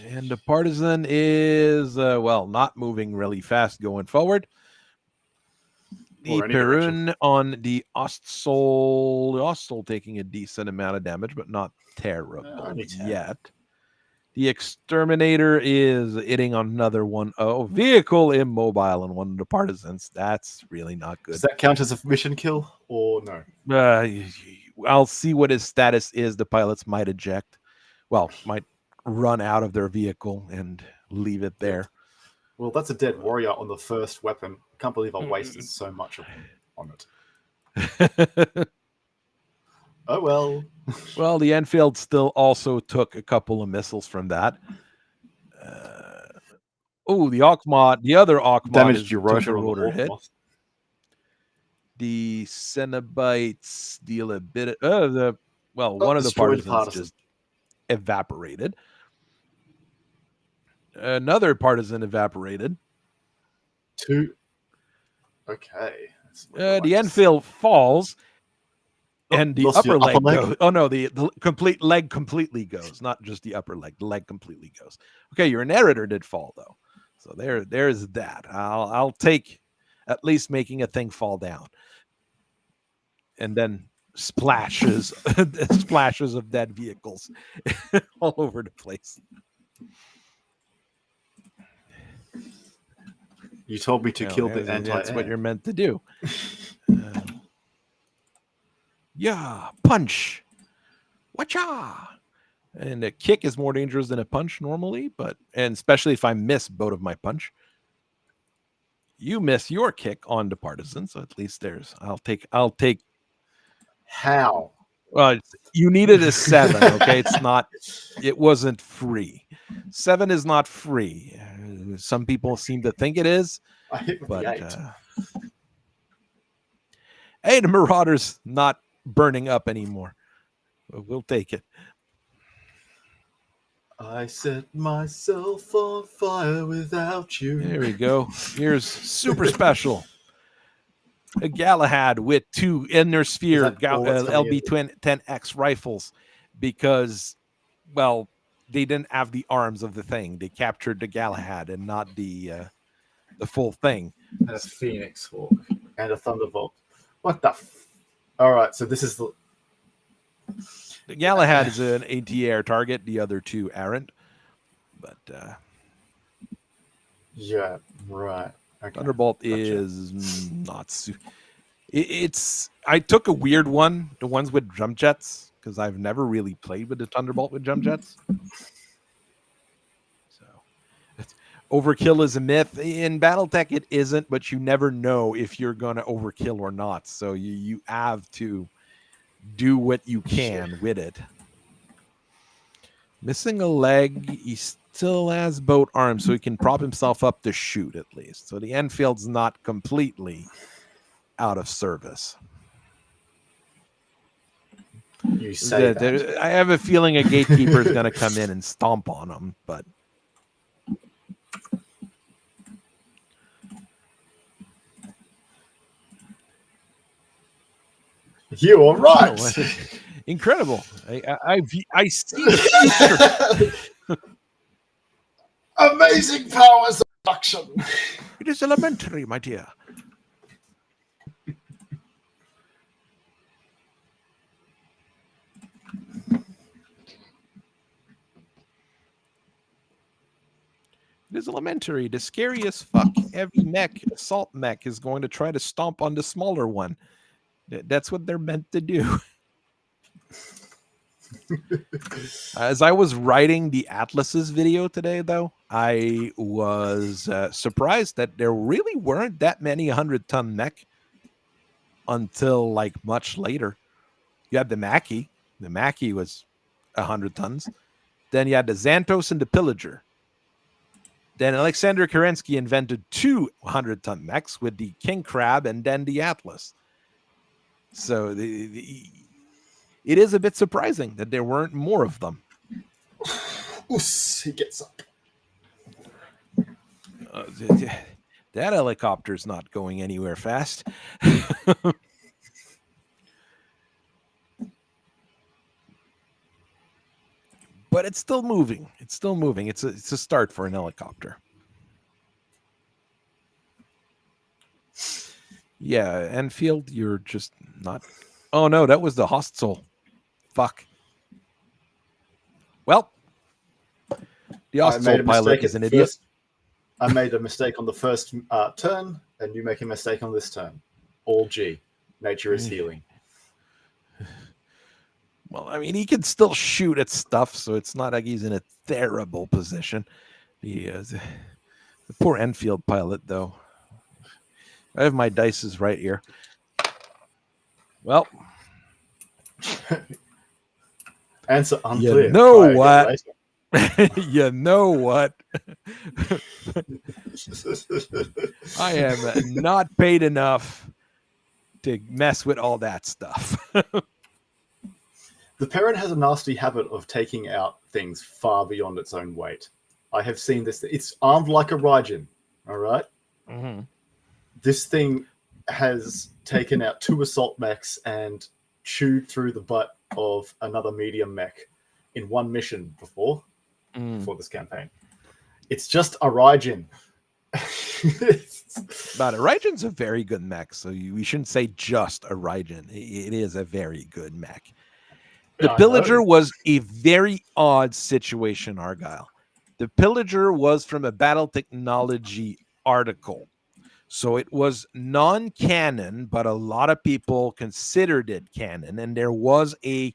And the partisan is, not moving really fast going forward. The Perun on the Ostsol taking a decent amount of damage, but not terrible yet. The Exterminator is hitting another one. Oh, vehicle immobile on one of the partisans. That's really not good. Does that count as a mission kill or no? I'll see what his status is. The pilots might eject. Well, might run out of their vehicle and leave it there. Well, that's a dead warrior on the first weapon. Can't believe I wasted so much of him on it. Oh, well. Well, the Enfield still also took a couple of missiles from that. The Ockmod, the other Ockmod damaged your took a rotor rotor hit. Moth. The Cenobites deal a bit of one of the partisans just evaporated. Another partisan evaporated. Two. Okay. The Enfield falls, and the upper leg goes. Oh no, the complete leg completely goes, not just the upper leg. The leg completely goes. Okay, your narrator did fall though, so there's that. I'll take at least making a thing fall down, and then splashes of dead vehicles all over the place. You told me to kill the anti-air. That's what you're meant to do. Punch. Watcha. And a kick is more dangerous than a punch normally, and especially if I miss both of my punch. You miss your kick on the partisan, so at least I'll take. How? Well, you needed a 7, okay? It wasn't free. 7 is not free. Some people seem to think it is. I hit with the 8. Hey, the Marauder's not burning up anymore. We'll take it. I set myself on fire without you. There we go. Here's super special. A Galahad with 2 inner sphere LB-10X rifles because, they didn't have the arms of the thing. They captured the Galahad and not the full thing. And a Phoenix Hawk and a Thunderbolt. What the? All right, so this is the Galahad is an AT-air target. The other 2 aren't. But yeah, right. Okay. Thunderbolt is not. I took a weird one, the ones with jump jets, because I've never really played with the Thunderbolt with jump jets. So, overkill is a myth. In BattleTech, it isn't, but you never know if you're going to overkill or not. So you have to do what you can with it. Missing a leg, he still has both arms, so he can prop himself up to shoot at least. So the Enfield's not completely out of service. You say that. I have a feeling a gatekeeper is going to come in and stomp on him, but you are right. Incredible. I see the future. Amazing powers of action. It is elementary, my dear. It is elementary. The scariest fuck heavy mech, assault mech, is going to try to stomp on the smaller one. That's what they're meant to do. As I was writing the Atlas's video today, though, I was surprised that there really weren't that many 100-ton mech until much later. You had the Mackie. The Mackie was 100 tons. Then you had the Xantos and the Pillager. Then Alexander Kerensky invented 2 100-ton mechs with the King Crab and then the Atlas. So it is a bit surprising that there weren't more of them. He gets up. That helicopter's not going anywhere fast. But it's still moving. It's still moving. It's a start for an helicopter. Yeah, Enfield, you're just not. Oh no, that was the hostile. Fuck. Well, the hostile pilot is an idiot. I made a mistake on the first turn, and you make a mistake on this turn. All G. Nature is healing. Well, I mean, he can still shoot at stuff, so it's not like he's in a terrible position. The poor Enfield pilot, though. I have my dices right here. Well, answer unclear. You know what? You know what? I am not paid enough to mess with all that stuff. The parrot has a nasty habit of taking out things far beyond its own weight. I have seen this. It's armed like a Raijin, all right? Mm-hmm. This thing has taken out 2 assault mechs and chewed through the butt of another medium mech in one mission before this campaign. It's just a Raijin. But a Raijin's a very good mech, so we shouldn't say just a Raijin. It is a very good mech. The Pillager was a very odd situation, Argyle. The Pillager was from a battle technology article. So it was non-canon, but a lot of people considered it canon. And there was a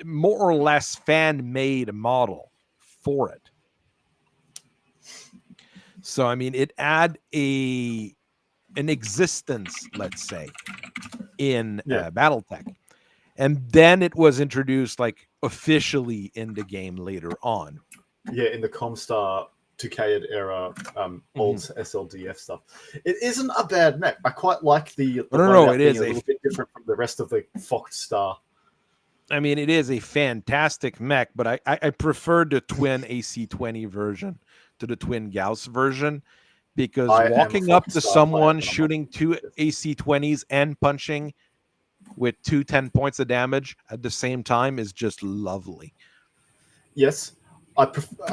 more or less fan-made model for it. So, I mean, it had an existence, let's say, in Battletech. And then it was introduced like officially in the game later on. Yeah, in the Comstar 2K era old SLDF stuff. It isn't a bad mech. I quite like the no, it is a little bit different from the rest of the Fox Star. I mean, it is a fantastic mech, but I prefer the twin AC-20 version to the twin Gauss version, because walking up to someone, shooting 2 AC-20s and punching with 10 points of damage at the same time is just lovely. Yes.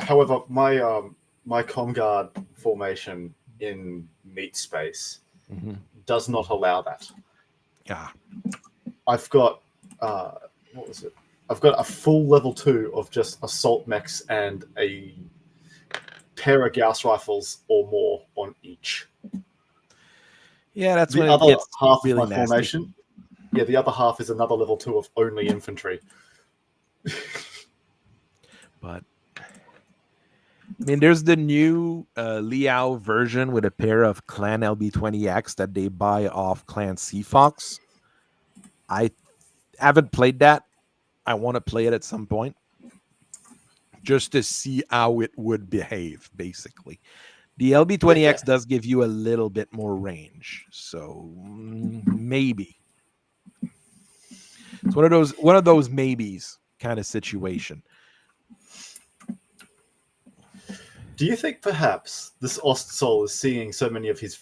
However, my Comguard formation in meat space does not allow that. Yeah. I've got what was it? I've got a full level 2 of just assault mechs and a pair of Gauss rifles or more on each. Yeah, that's the when other it gets half really of my nasty. formation. Yeah, the other half is another level 2 of only infantry. But I mean, there's the new Liao version with a pair of Clan LB20X that they buy off Clan Seafox. I haven't played that. I want to play it at some point just to see how it would behave, basically. The LB20X does give you a little bit more range, so maybe. It's one of those maybes kind of situation. Do you think perhaps this Ostsol is seeing so many of his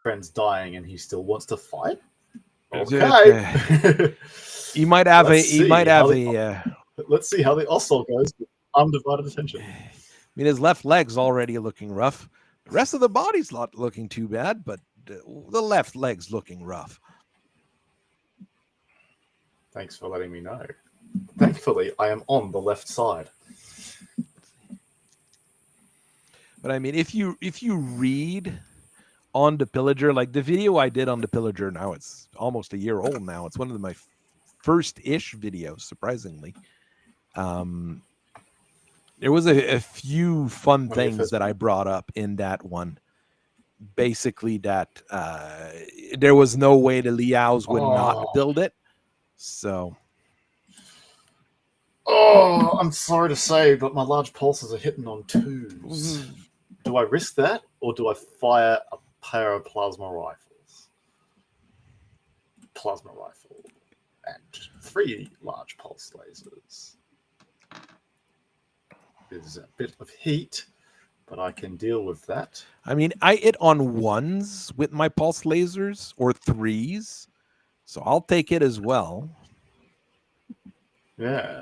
friends dying and he still wants to fight? Okay. He might have Let's see how the Ostsol goes with undivided attention. I mean, his left leg's already looking rough. The rest of the body's not looking too bad, but the left leg's looking rough. Thanks for letting me know. Thankfully, I am on the left side. But I mean, if you read on the Pillager, like the video I did on the Pillager, now it's almost a year old now. It's one of my first-ish videos, surprisingly. There was a few fun things that I brought up in that one. Basically, that there was no way the Liaos would not build it. So, I'm sorry to say, but my large pulses are hitting on 2s. Do I risk that, or do I fire a pair of plasma rifles? Plasma rifle and 3 large pulse lasers. There's a bit of heat, but I can deal with that. I mean, I hit on 1s with my pulse lasers or 3s, so I'll take it as well. Yeah.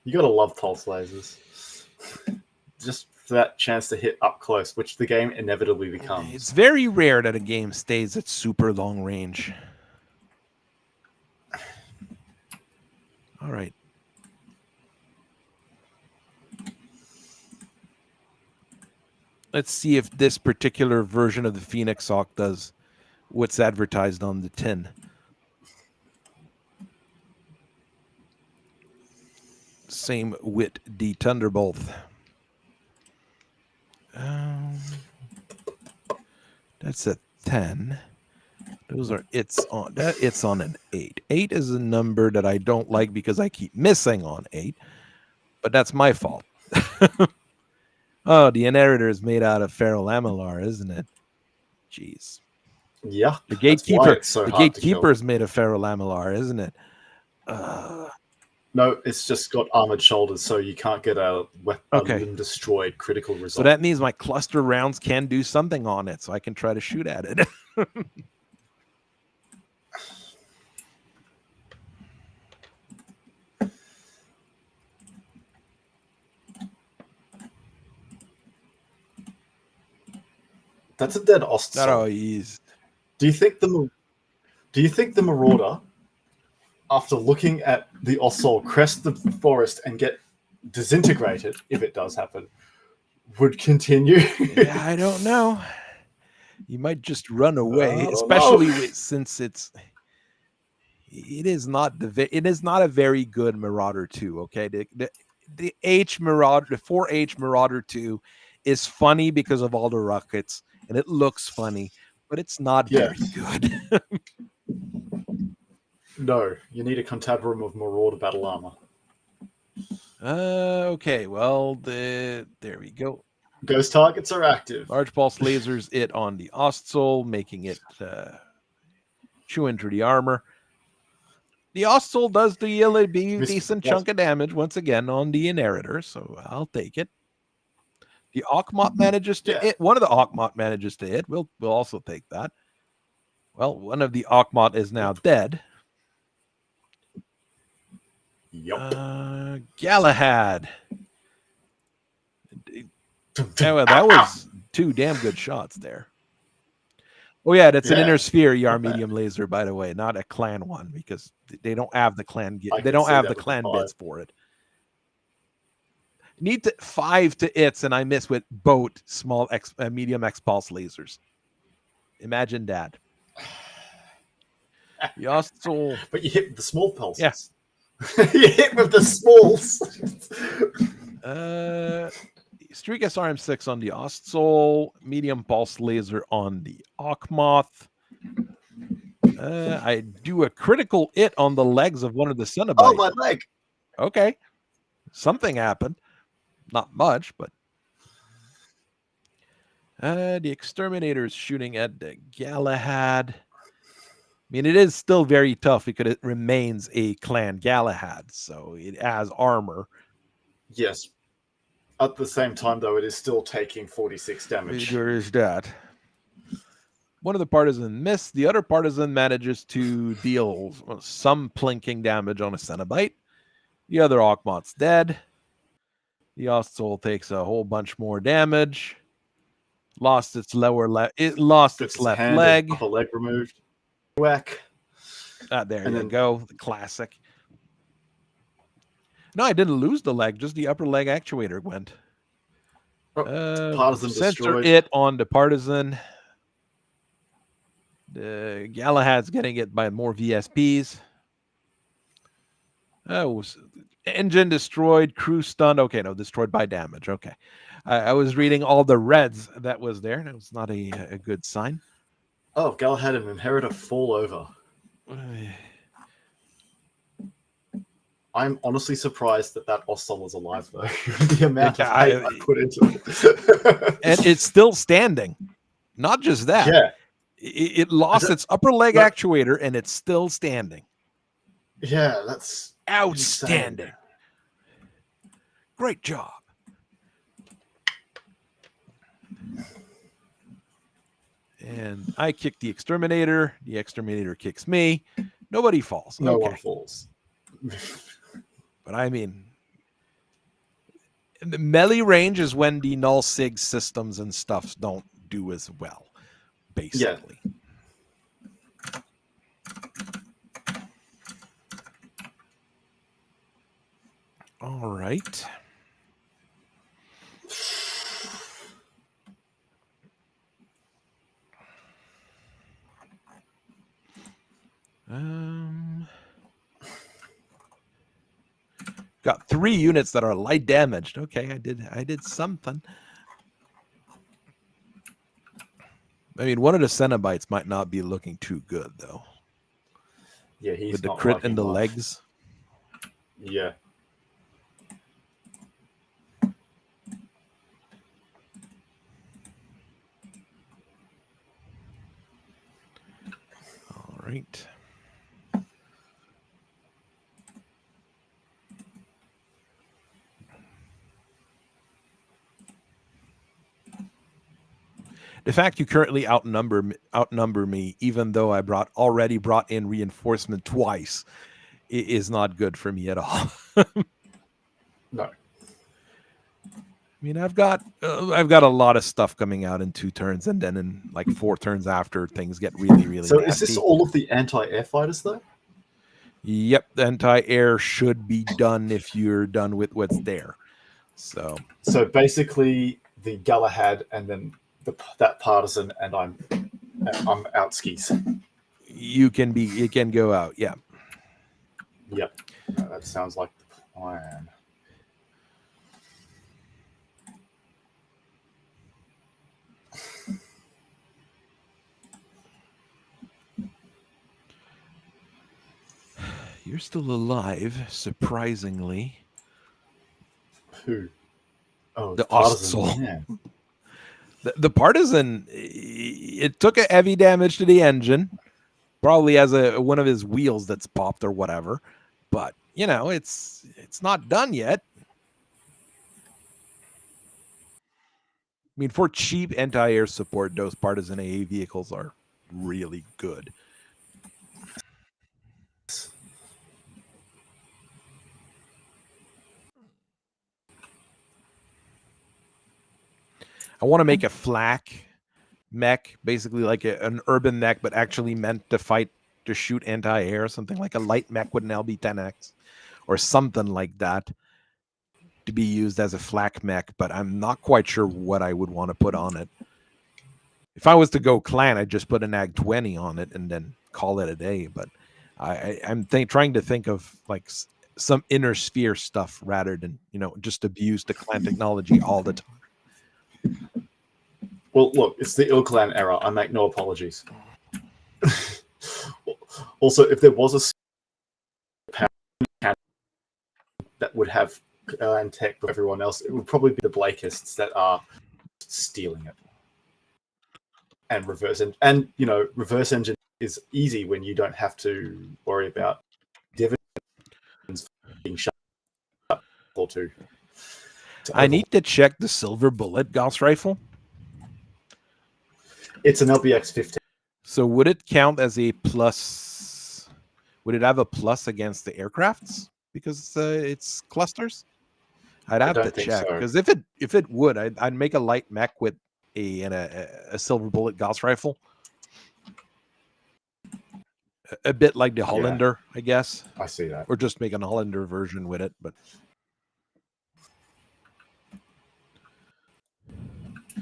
You gotta love pulse lasers. Just for that chance to hit up close, which the game inevitably becomes. It's very rare that a game stays at super long range. All right. Let's see if this particular version of the Phoenix Hawk does what's advertised on the tin. Same with the Thunderbolt. That's a 10. Those are it's on an 8. 8 is a number that I don't like because I keep missing on 8, but that's my fault. Oh, the inheritor is made out of ferrolamillar, isn't it? Jeez. Yeah. The gatekeeper. So the gatekeeper is made of ferrolamillar, isn't it? No, it's just got armored shoulders, so you can't get a weapon destroyed critical result. So that means my cluster rounds can do something on it, so I can try to shoot at it. That's a dead Ost. Oh, he's. Do you think the Marauder, after looking at the Ossol crest the forest and get disintegrated, if it does happen, would continue? Yeah, I don't know. You might just run away, especially since it is not a very good Marauder 2. Okay, the H Marauder, the 4H Marauder 2, is funny because of all the rockets, and it looks funny, but it's not very good. No, you need a Cantabrum of Marauder battle armor. Okay, well, there we go. Ghost targets are active. Large pulse lasers it on the Ostsol, making it chew into the armor. The Ostsol does deal a decent chunk of damage once again on the inheritor, so I'll take it. The Akhmat manages to hit. One of the Akhmat manages to hit. We'll also take that. Well, one of the Akhmat is now dead. Yep. Galahad. Well, that was 2 damn good shots there. Oh yeah, that's an inner sphere ER medium laser, by the way, not a clan one, because they don't have the clan. They don't have the clan bits for it. Need to 5 to its, and I miss with both small medium X pulse lasers. Imagine that. You also, but you hit with the small pulses. Yes. You hit with the smalls. Streak SRM6 on the Ostsol, medium pulse laser on the Akhmoth. I do a critical hit on the legs of one of the Cenobites. Oh, my leg. Okay. Something happened. Not much, but the Exterminator is shooting at the Galahad. I mean, it is still very tough because it remains a clan Galahad, so it has armor. Yes. At the same time, though, it is still taking 46 damage. There is that. One of the partisan missed. The other partisan manages to deal some plinking damage on a Cenobite. The other Akhmat's dead. The Ostsol takes a whole bunch more damage. Lost its lower left. It lost its left leg. Upper leg removed. Whack. There you go. The classic. No, I didn't lose the leg. Just the upper leg actuator went. Partisan destroyed. It on the partisan. The Galahad's getting it by more VSPs. Oh, engine destroyed, crew stunned. Okay, no, destroyed by damage. Okay. I was reading all the reds that was there. That was not a good sign. Oh, Galahad and Inheritor fall over. I'm honestly surprised that Ossol was alive, though. The amount of hate I put into it. And it's still standing. Not just that. Yeah. It lost its upper leg actuator, and it's still standing. Yeah, that's outstanding. Insane. Great job. And I kick the exterminator. The exterminator kicks me. Nobody falls. No Okay. one falls. But I mean, the melee range is when the null sig systems and stuff don't do as well, basically. Yeah. All right. Got 3 units that are light damaged. Okay, I did something. I mean, one of the Cenobites might not be looking too good though. Yeah, he's with the not crit in the much. legs. Yeah. All right. The fact you currently outnumber me, even though I already brought in reinforcement twice, is not good for me at all. No. I mean, I've got a lot of stuff coming out in 2 turns, and then in like 4 turns after, things get really, really So nasty. is this all of the anti-air fighters though? Yep, the anti-air should be done if you're done with what's there. So basically the Galahad and then that partisan, and I'm out skis. It can go out, yeah. Yep. No, that sounds like the plan. You're still alive, surprisingly. Who? Oh, the partisan. Yeah. The partisan, it took a heavy damage to the engine, probably as one of his wheels that's popped or whatever. But you know, it's not done yet. I mean, for cheap anti-air support, those partisan AA vehicles are really good. I want to make a flak mech, basically like an urban mech, but actually meant to fight, to shoot anti-air, something like a light mech with an LB-10X or something like that, to be used as a flak mech, but I'm not quite sure what I would want to put on it. If I was to go clan, I'd just put an AG 20 on it and then call it a day, but I'm trying to think of like some inner sphere stuff rather than, you know, just abuse the clan technology all the time. Well, look, it's the ill-clan era. I make no apologies. Also, if there was a that would have CoreUn tech for everyone else, it would probably be the Blakists that are stealing it. And reverse engine is easy when you don't have to worry about dividends being shut up or two. I need to check the silver bullet Gauss rifle. It's an LBX 15. So would it count as a plus? Would it have a plus against the aircrafts because it's clusters? I'd have to check, because if it would, I'd make a light mech with a silver bullet Gauss rifle, a bit like the Hollander, I guess. I see that, or just make an Hollander version with it, but.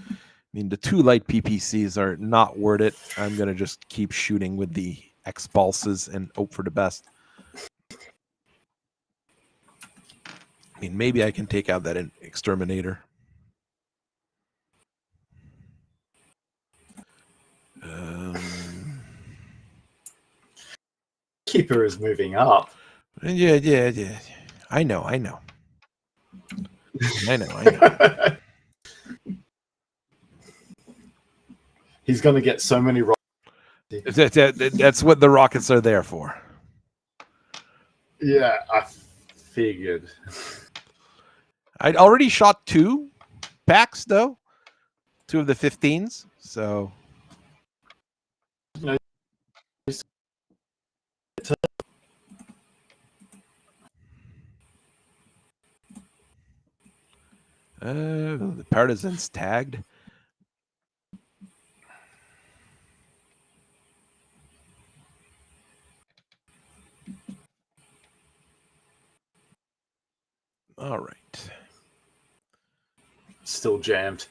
I mean, the 2 light PPCs are not worth it. I'm going to just keep shooting with the X-Pulses and hope for the best. I mean, maybe I can take out that exterminator. Keeper is moving up. Yeah. I know. He's going to get so many rockets. That's what the rockets are there for. Yeah, I figured. I'd already shot 2 packs, though. 2 of the 15s, so... The Partisan's tagged. All right. Still jammed.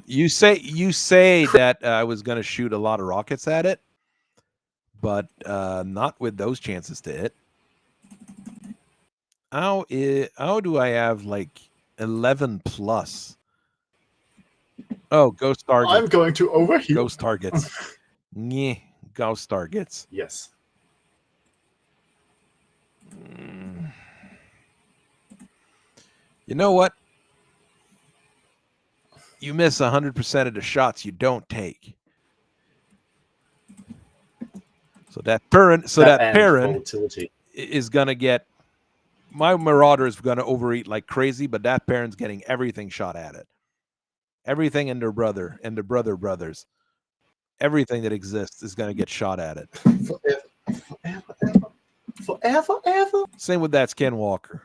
You say that I was going to shoot a lot of rockets at it, but not with those chances to hit. How do I have like 11 plus? Oh, ghost targets. I'm going to overheat. Ghost targets. Yeah, ghost targets. Yes. You know what? You miss 100% of the shots you don't take. So that parent is gonna get. My Marauder is gonna overeat like crazy, but that parent's getting everything shot at it. Everything and their brother and the brothers. Everything that exists is gonna get shot at it. Forever. Same with that Skinwalker.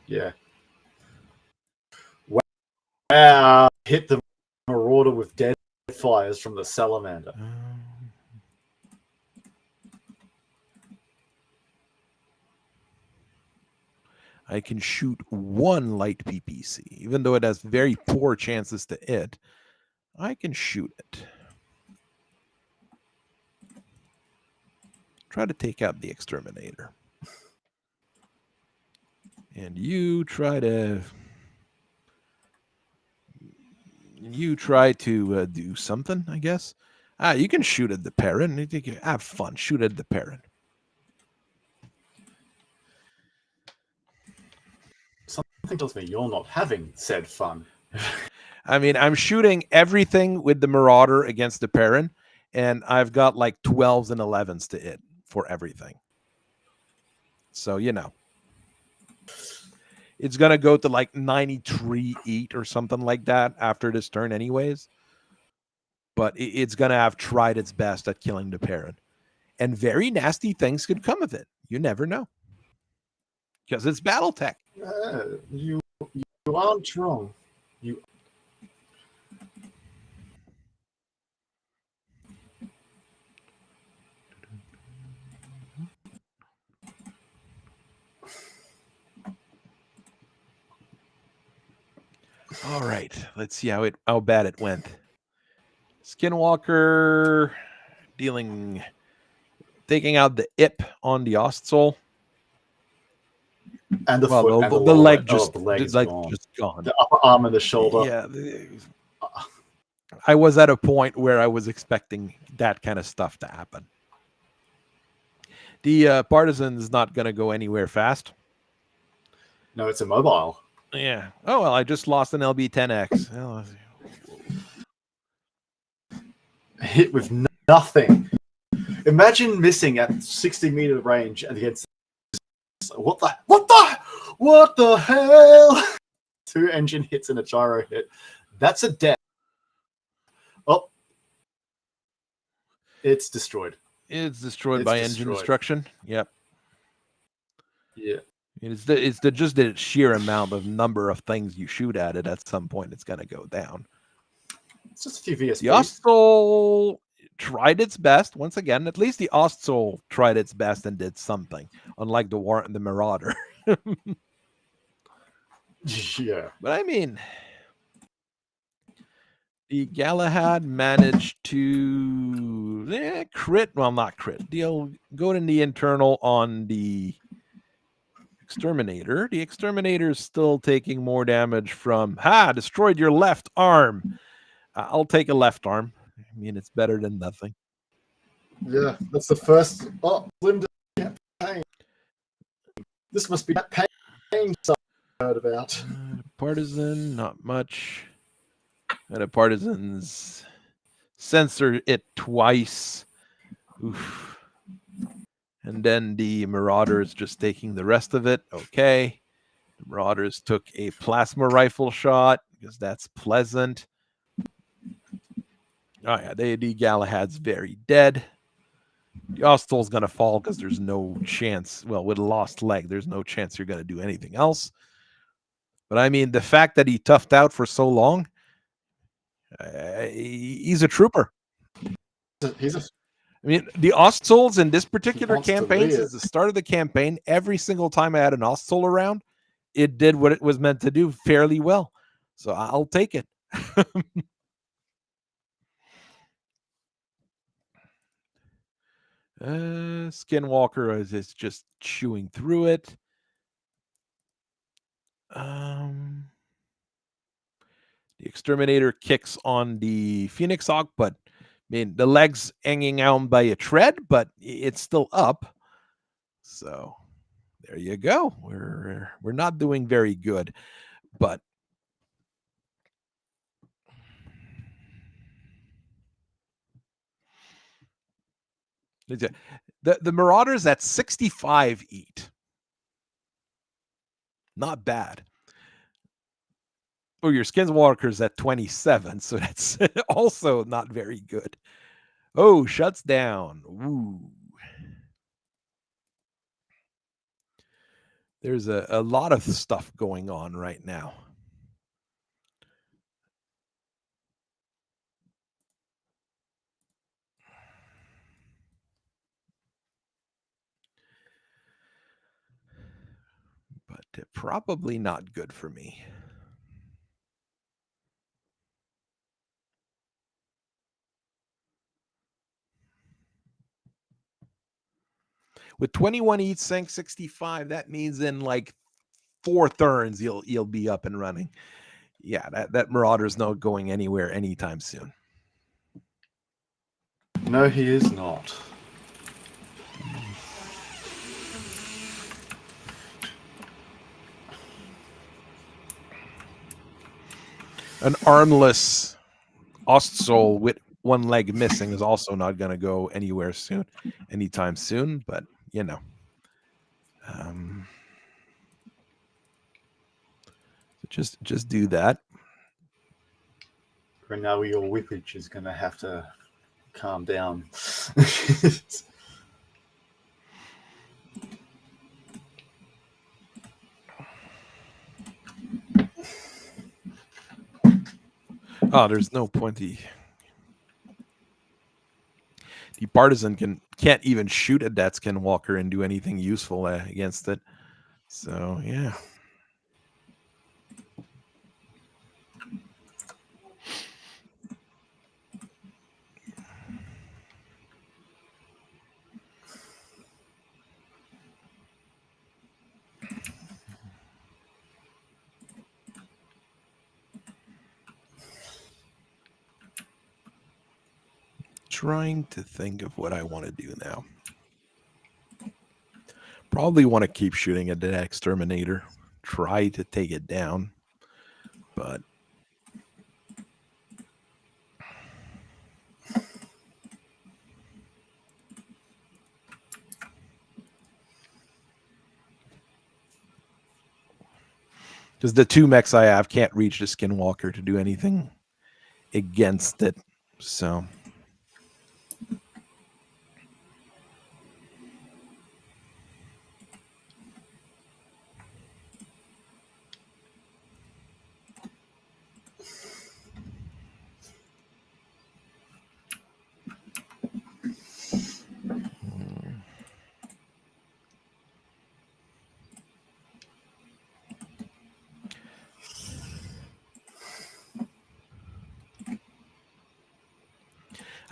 Yeah. Wow. Hit the Marauder with dead fires from the Salamander. I can shoot one light PPC, even though it has very poor chances to hit. I can shoot it. Try to take out the exterminator. And you try to do something, I guess. You can shoot at the parent. You can have fun. Shoot at the parent. Something tells me you're not having said fun. I mean, I'm shooting everything with the Marauder against the parent, and I've got like 12s and 11s to hit for everything. So, you know. It's going to go to like 93 eat or something like that after this turn anyways. But it's going to have tried its best at killing the parent. And very nasty things could come of it. You never know. Because it's battletech. You aren't wrong. All right. Let's see how bad it went. Skinwalker taking out the ip on the Ostsole. And the foot, and the leg just gone. The upper arm and the shoulder. Yeah. I was at a point where I was expecting that kind of stuff to happen. The Partisan is not going to go anywhere fast. No, it's immobile. Yeah. Oh, well, I just lost an LB-10X. Hit with nothing. Imagine missing at 60-meter range and against what the hell? 2 engine hits and a gyro hit. That's a death. Oh, it's destroyed. It's destroyed by engine destruction. Yep. Yeah. It's just the sheer amount of number of things you shoot at it. At some point, it's going to go down. It's just a few VSPs. The Ostsole tried its best. Once again, at least the Ostsole tried its best and did something, unlike the Marauder. Yeah. But I mean, the Galahad managed to crit. Well, not crit. Go in the internal on the Exterminator. The Exterminator is still taking more damage from destroyed your left arm. I'll take a left arm. I mean, it's better than nothing. Yeah, that's the first. Oh, Linda, pain. This must be that pain I heard about. Partisan, not much. And a Partisan's censor it twice. Oof. And then the Marauder is just taking the rest of it. Okay. The Marauders took a plasma rifle shot because that's pleasant. Oh, yeah. The Galahad's very dead. The Ostol's going to fall because there's no chance. Well, with a lost leg, there's no chance you're going to do anything else. But I mean, the fact that he toughed out for so long, he's a trooper. I mean, the Ostsols in this particular campaign, since the start of the campaign, every single time I had an Ostol around, it did what it was meant to do fairly well. So I'll take it. Skinwalker is just chewing through it. The Exterminator kicks on the Phoenix Hawk, but I mean, the leg's hanging out by a tread, but it's still up. So there you go. We're not doing very good, but the Marauders at 65 eat. Not bad. Oh, your Skinwalker's at 27, so that's also not very good. Oh, shuts down. Ooh. There's a lot of stuff going on right now. But probably not good for me. With 21 each sync 65, that means in like 4 turns you'll be up and running. Yeah, that Marauder's not going anywhere anytime soon. No, he is not. An armless Ostsol with one leg missing is also not going to go anywhere soon, anytime soon. But you know, just do that. Right now, your whippage is going to have to calm down. Oh, there's no point. The partisan can't even shoot at that Skinwalker and do anything useful against it. So yeah. Trying to think of what I want to do now. Probably want to keep shooting at that Exterminator. Try to take it down. But because the 2 mechs I have can't reach the Skinwalker to do anything against it. So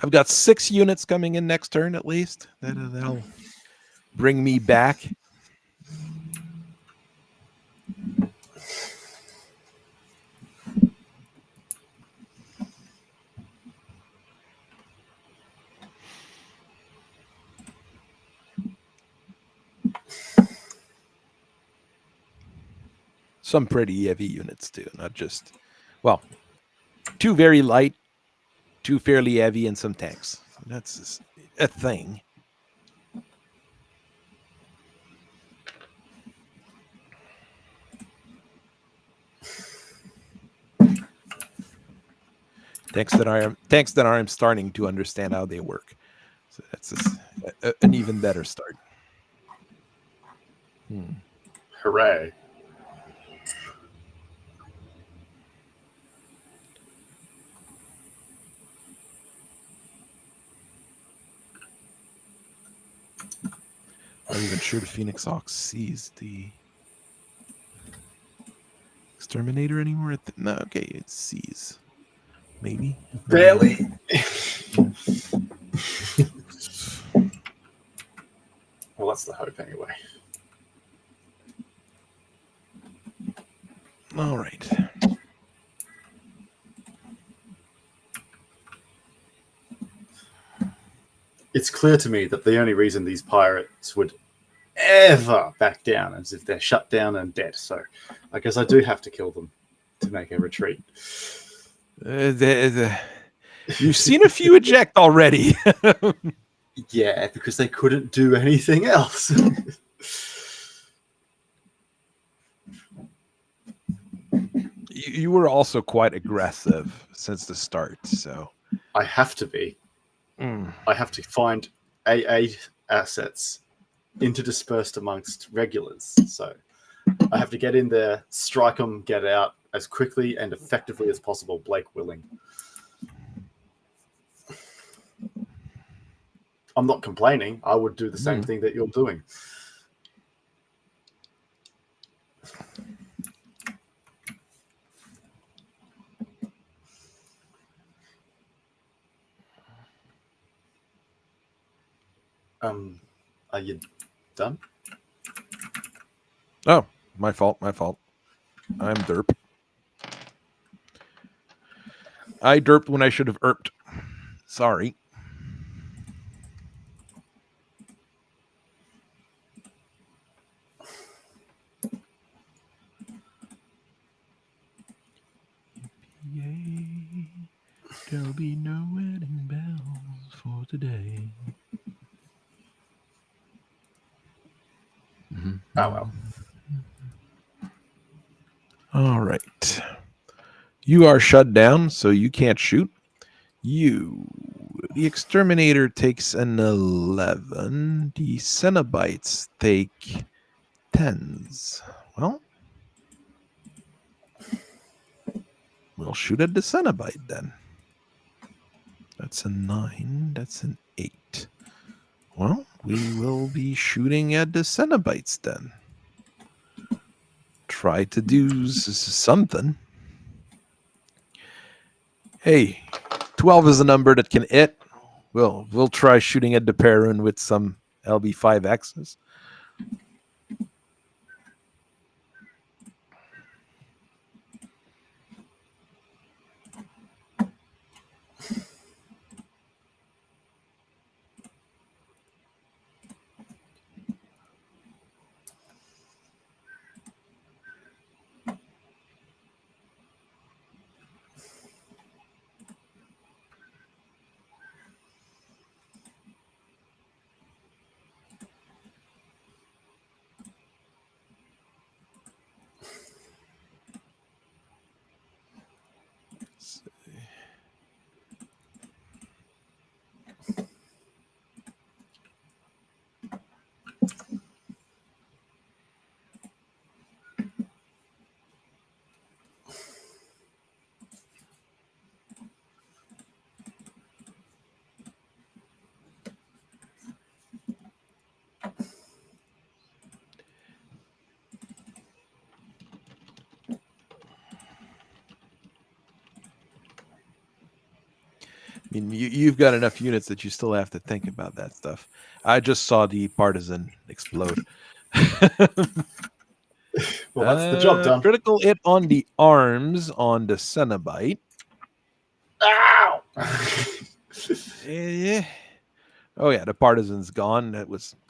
I've got 6 units coming in next turn at least. That'll bring me back. Some pretty heavy units too, not just, well, 2 very light, 2 fairly heavy, and some tanks. That's a thing. Thanks that I'm starting to understand how they work. So that's an even better start. Hooray. Not even sure the Phoenix Ox sees the exterminator anymore. No, okay, it sees. Maybe. Barely. Well, that's the hope anyway. All right. It's clear to me that the only reason these pirates would ever back down is if they're shut down and dead. So I guess I do have to kill them to make a retreat. You've seen a few eject already. Yeah, because they couldn't do anything else. You were also quite aggressive since the start, so I have to be. I have to find AA assets interdispersed amongst regulars. So I have to get in there, strike them, get out as quickly and effectively as possible, Blake willing. I'm not complaining. I would do the same thing that you're doing. Are you done? Oh, my fault. I'm derp. I derped when I should have erped. Sorry. Yay, there'll be no wedding bells for today. Oh, well. All right. You are shut down, so you can't shoot. The exterminator takes an 11. The Cenobites take 10s. Well, we'll shoot at the Cenobite then. That's a 9. That's an 8. Well, we will be shooting at the Cenobites then. Try to do something. Hey, 12 is a number that can hit. We'll try shooting at the Perun with some LB5Xs. I mean, you've got enough units that you still have to think about that stuff. I just saw the partisan explode. Well, that's the job done. Critical hit on the arms on the Cenobite. Ow! Yeah. Oh yeah, the partisan's gone.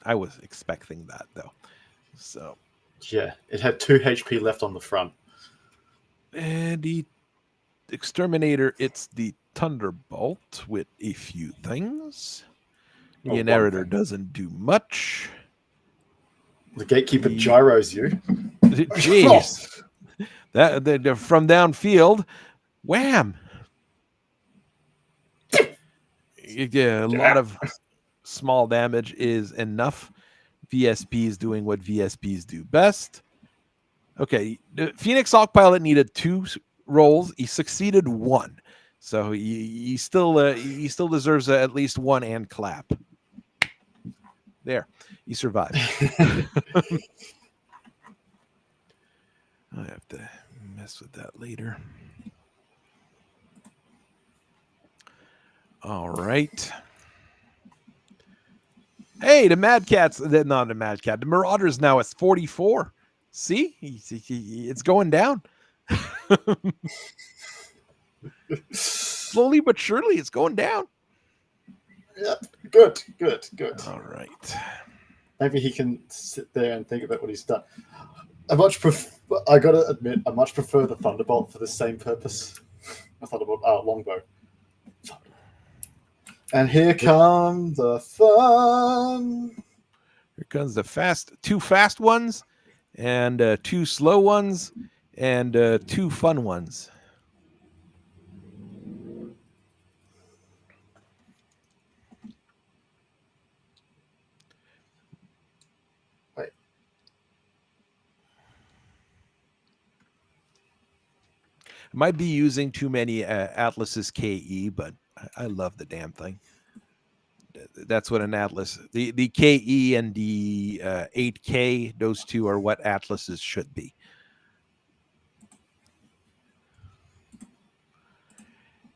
I was expecting that though. So yeah, it had 2 HP left on the front. And the exterminator, it's the Thunderbolt with a few things. The inheritor doesn't do much. The gatekeeper gyros you. Jeez. That from downfield, wham. Yeah, a lot of small damage is enough. VSP is doing what VSPs do best. Okay, the Phoenix Hawk Pilot needed 2 rolls. He succeeded 1. So he still deserves at least 1 and clap. There, he survived. I have to mess with that later. All right. Hey, the Mad Cat's not the Mad Cat. The Marauder's now at 44. See, it's going down. Slowly but surely, it's going down. Yep. Good. All right. Maybe he can sit there and think about what he's done. I gotta admit, I much prefer the Thunderbolt for the same purpose. A Thunderbolt, longbow. And here comes the fun. Here comes the 2 fast ones, and 2 slow ones, and 2 fun ones. Might be using too many Atlas's KE, but I love the damn thing. That's what an Atlas, the KE and the 8K, those 2 are what Atlases should be.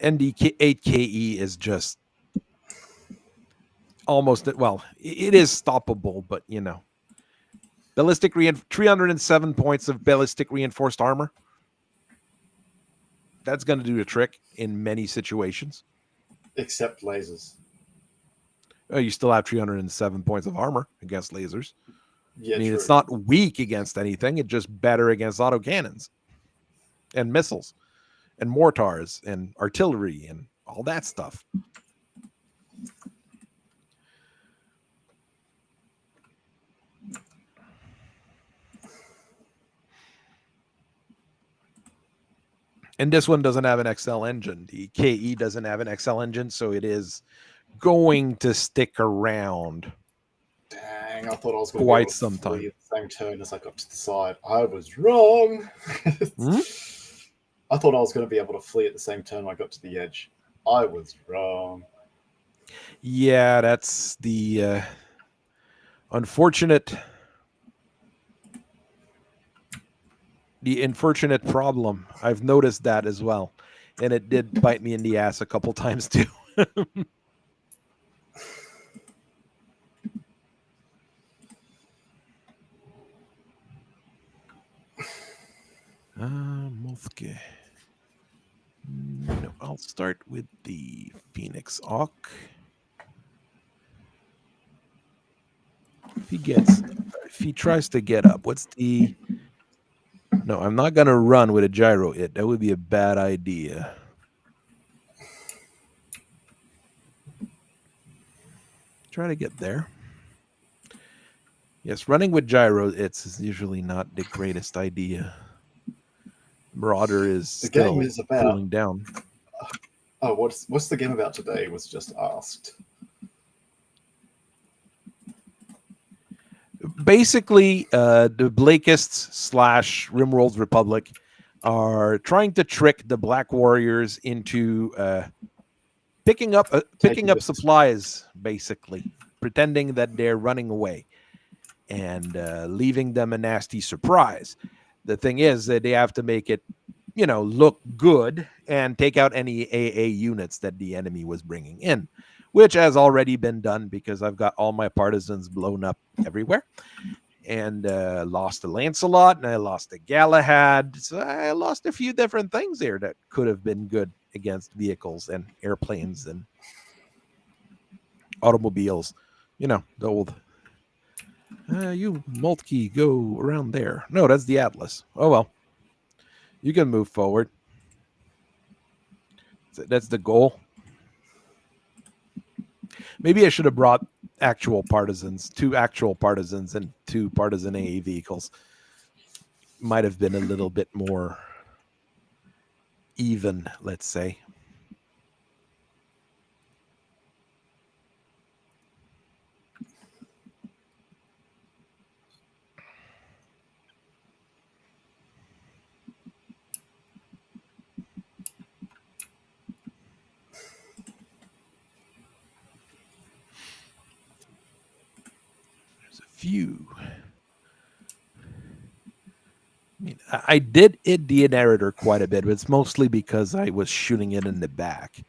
And the 8KE is just almost, well, it is stoppable, but you know. Ballistic 307 points of ballistic reinforced armor. That's going to do the trick in many situations. Except lasers. Oh, you still have 307 points of armor against lasers. Yeah, I mean, true. It's not weak against anything. It's just better against autocannons and missiles and mortars and artillery and all that stuff. And this one doesn't have an XL engine. The KE doesn't have an XL engine, so it is going to stick around. Dang, I thought I was going quite to some time. at the same turn as I got to the side. I was wrong. I thought I was going to be able to flee at the same turn I got to the edge. I was wrong. Yeah, that's the unfortunate problem. I've noticed that as well. And it did bite me in the ass a couple times too. Moltke. No, I'll start with the Phoenix Hawk. If he tries to get up, what's the... No, I'm not going to run with a gyro hit. That would be a bad idea. Try to get there. Yes, running with gyro hits is usually not the greatest idea. Marauder is still cooling down. Oh, what's the game about today was just asked. Basically, the Blakists / Rimworld Republic are trying to trick the Black Warriors into picking up supplies, basically, pretending that they're running away and leaving them a nasty surprise. The thing is that they have to make it, look good and take out any AA units that the enemy was bringing in, which has already been done because I've got all my partisans blown up everywhere. And lost a Lancelot, and I lost a Galahad. So I lost a few different things there that could have been good against vehicles and airplanes and automobiles. The old, you Moltke, go around there. No, that's the Atlas. Oh, well. You can move forward. That's the goal. Maybe I should have brought 2 actual partisans and 2 partisan AA vehicles. Might have been a little bit more even, let's say. few. I mean, I did hit the inheritor quite a bit, but it's mostly because I was shooting it in the back.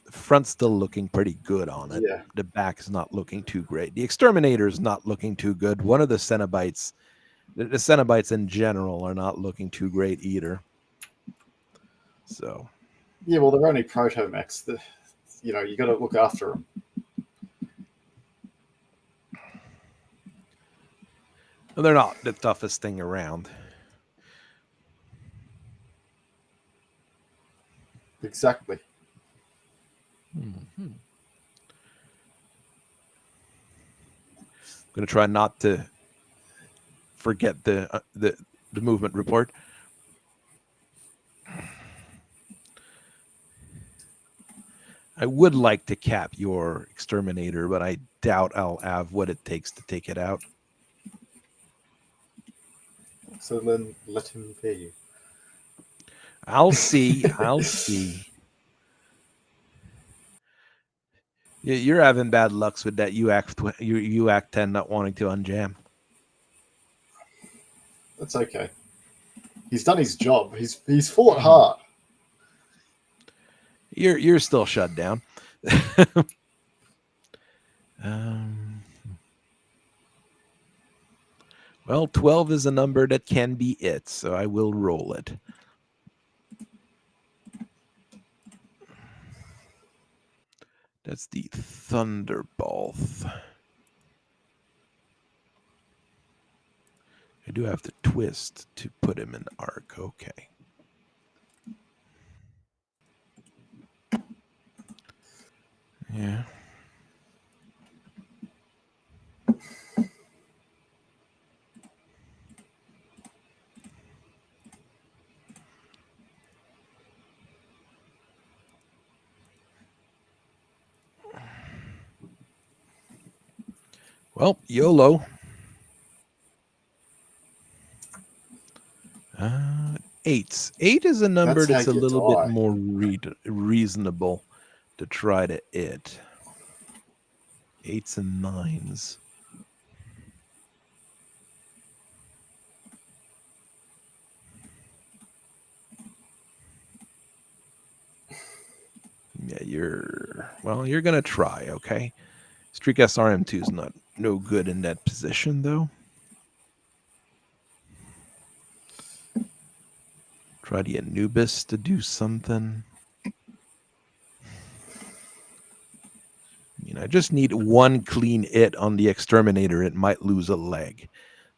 The front's still looking pretty good on it. Yeah. The back is not looking too great. The exterminator is not looking too good. One of the Cenobites, the Cenobites in general, are not looking too great either. So. Yeah, well, they're only proto-mechs. You got to look after them. Well, they're not the toughest thing around. Exactly. Mm-hmm. I'm going to try not to forget the movement report. I would like to cap your exterminator, but I doubt I'll have what it takes to take it out. So then let him pay you. I'll see. I'll see. You're having bad lucks with that UAC 10 not wanting to unjam. That's okay. He's done his job. He's fought hard. You're still shut down. Well, 12 is a number that can be it, so I will roll it. That's the Thunderbolt. I do have to twist to put him in arc. Okay. Yeah. Well, YOLO. 8. 8 is a number that's a little bit more reasonable to try to hit. 8s and 9s. Yeah, you're going to try, okay? Streak SRM2 is no good in that position, though. Try the Anubis to do something. I just need one clean hit on the exterminator. It might lose a leg.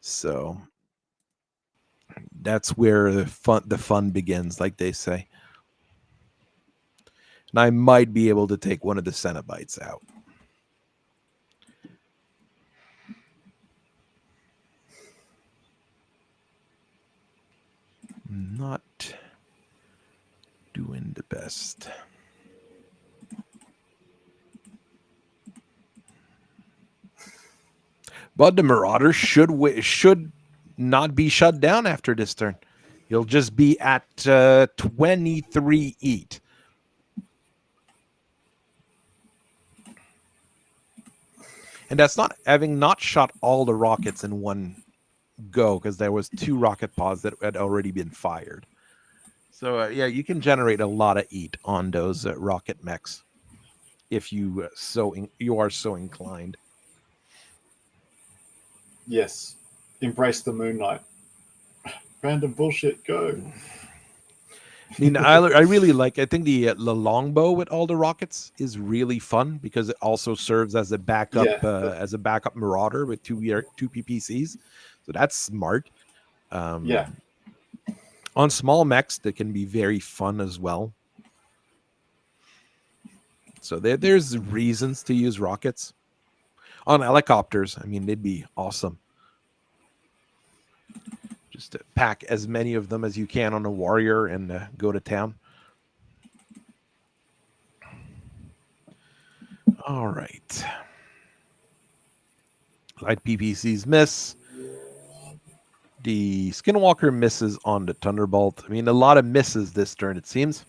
So that's where the fun begins, like they say. And I might be able to take one of the Cenobites out. Not doing the best. But the Marauder should not be shut down after this turn. He'll just be at 23 eat. And that's not having not shot all the rockets in one go, because there was 2 rocket pods that had already been fired. So yeah, you can generate a lot of eat on those rocket mechs if you are so inclined. Yes. Embrace the Moonlight. Random bullshit, go. I mean, I really like, I think the longbow with all the rockets is really fun because it also serves as a backup marauder with 2 PPCs. So that's smart. Yeah. On small mechs, that can be very fun as well. So there's reasons to use rockets. On helicopters, I mean, they'd be awesome. Just to pack as many of them as you can on a warrior and go to town. All right. Light PPCs miss. The Skinwalker misses on the Thunderbolt. I mean, a lot of misses this turn, it seems.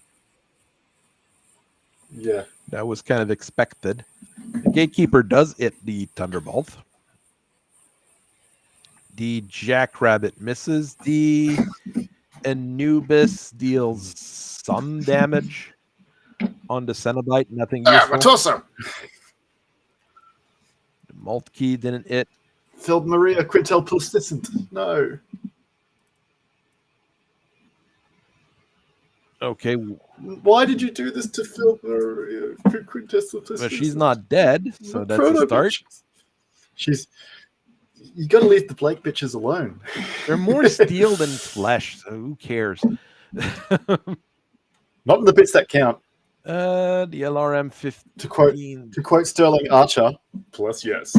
Yeah. That was kind of expected. The Gatekeeper does hit the Thunderbolt. The Jackrabbit misses. The Anubis deals some damage on the Cenobite. Nothing useful. Torso. The Moltke didn't hit. FREIGHTBOX Quintel Persistent. No. Okay. Why did you do this to FREIGHTBOX Quintessal? Well, she's not dead, so that's a start. She's. You got to leave the Blake bitches alone. They're more steel than flesh, so who cares? Not in the bits that count. The LRM 15. To quote Sterling Archer, plus yes.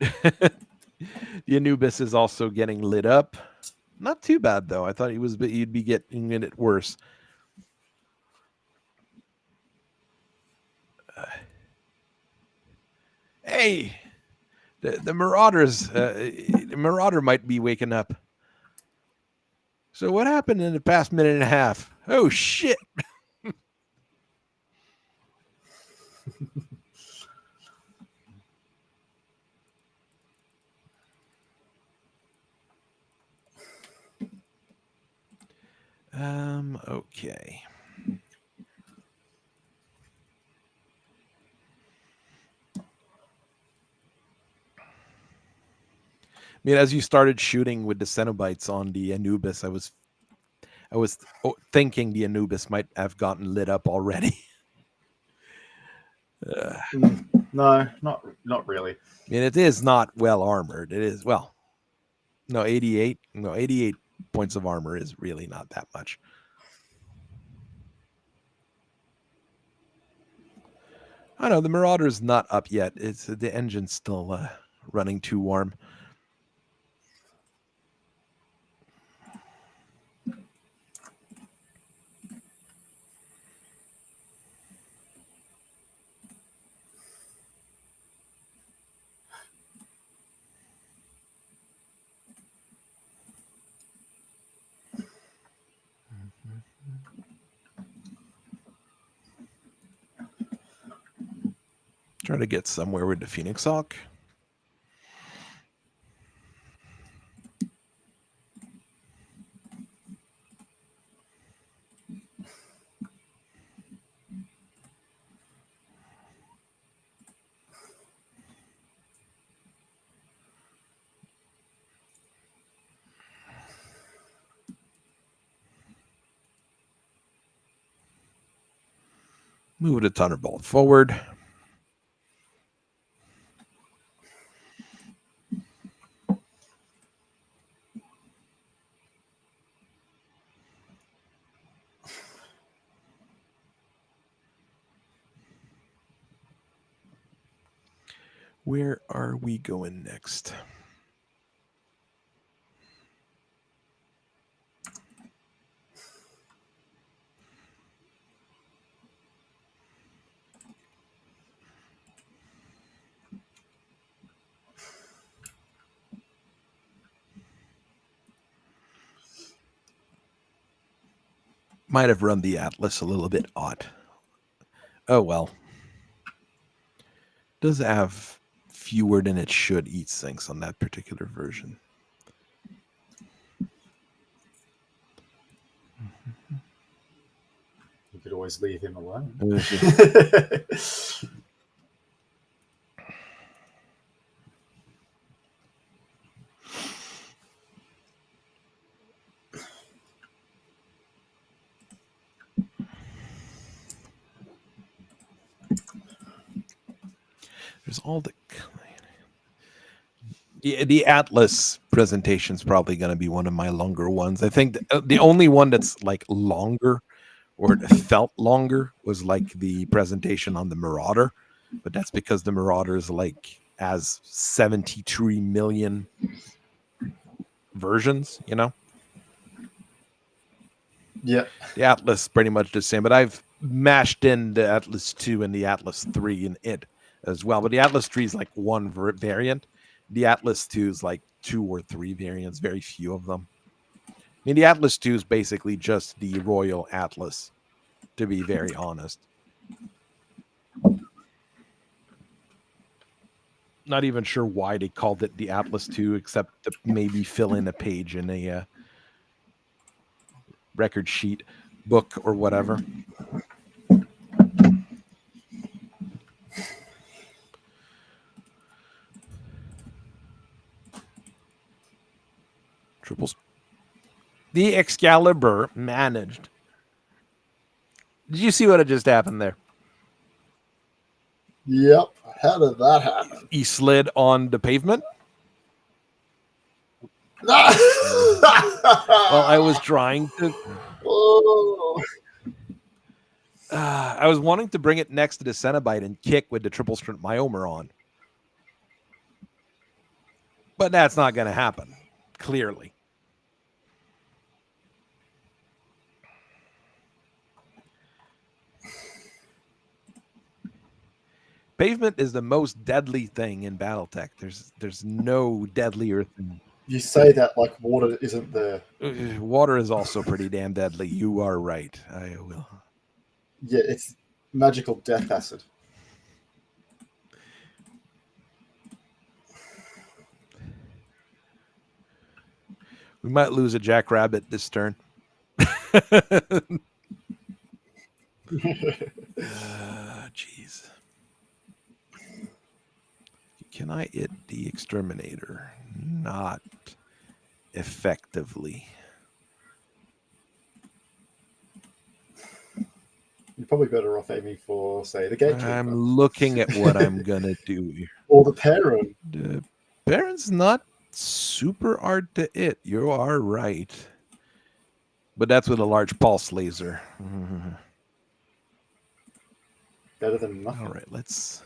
The Anubis is also getting lit up. Not too bad though. I thought you'd be getting it worse. Hey, the Marauders. The Marauder might be waking up. So what happened in the past minute and a half? Oh shit! Okay. I mean, as you started shooting with the Cenobites on the Anubis, I was thinking the Anubis might have gotten lit up already. No, not really. I mean, it is not well armored. It is, well, no, 88 points of armor is really not that much. I know the Marauder's not up yet. It's the engine's still running too warm. Try to get somewhere with the Phoenix Hawk. Move the Thunderbolt forward. Where are we going next? Might have run the Atlas a little bit odd. Oh well. Does have fewer than it should eat sinks on that particular version. You could always leave him alone. There's all the Atlas presentation is probably going to be one of my longer ones. I think the only one that's like longer or it felt longer was like the presentation on the Marauder, but that's because the Marauder is like has 73 million versions, you know? Yeah. The Atlas pretty much the same, but I've mashed in the Atlas 2 and the Atlas 3 in it as well. But the Atlas 3 is like one variant. The Atlas 2 is like 2 or 3 variants, very few of them. I mean, the Atlas 2 is basically just the Royal Atlas, to be very honest. Not even sure why they called it the Atlas 2, except to maybe fill in a page in a record sheet, book, or whatever. Triples. The Excalibur managed. Did you see what had just happened there? Yep. How did that happen? He slid on the pavement. Well, Well, I was trying to. I was wanting to bring it next to the Cenobite and kick with the triple strength Myomer on. But that's not going to happen, clearly. Pavement is the most deadly thing in Battletech. There's no deadlier thing. You say that like water isn't there. Water is also pretty damn deadly. You are right. I will. Yeah, it's magical death acid. We might lose a Jackrabbit this turn. Jeez. Can I hit the Exterminator? Not effectively. You're probably better off aiming for, say, the Gatekeeper. I'm looking at what I'm going to do here. Or the Perrin. The Perrin's not super hard to hit. You are right. But that's with a large pulse laser. Better than nothing. All right, let's...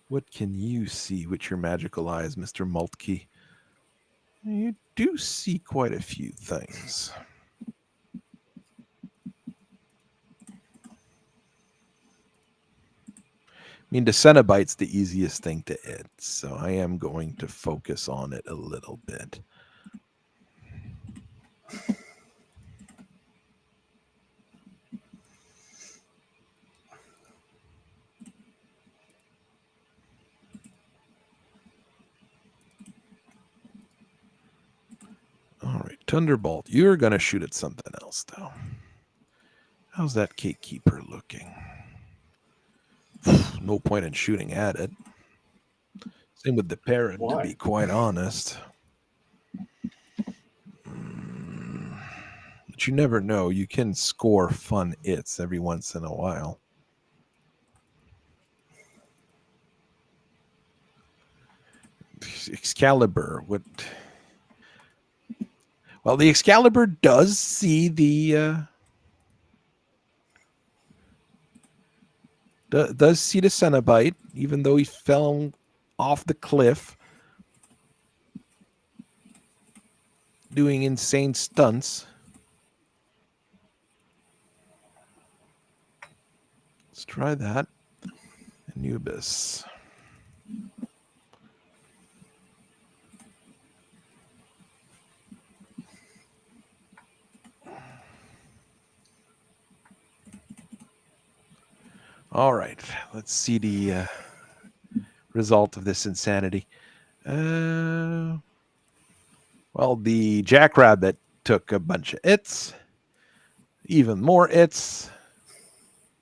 What can you see with your magical eyes, Mr. Maltke? You do see quite a few things. I mean, the Cenobite's the easiest thing to hit, so I am going to focus on it a little bit. All right, Thunderbolt, you're going to shoot at something else, though. How's that Gatekeeper looking? No point in shooting at it. Same with the Perrin, to be quite honest. But you never know. You can score fun hits every once in a while. Excalibur would... Well, the Excalibur does see the... does see the Cenobite, even though he fell off the cliff doing insane stunts. Let's try that. Anubis. All right, let's see the result of this insanity. Well, the Jackrabbit took a bunch of hits, even more hits.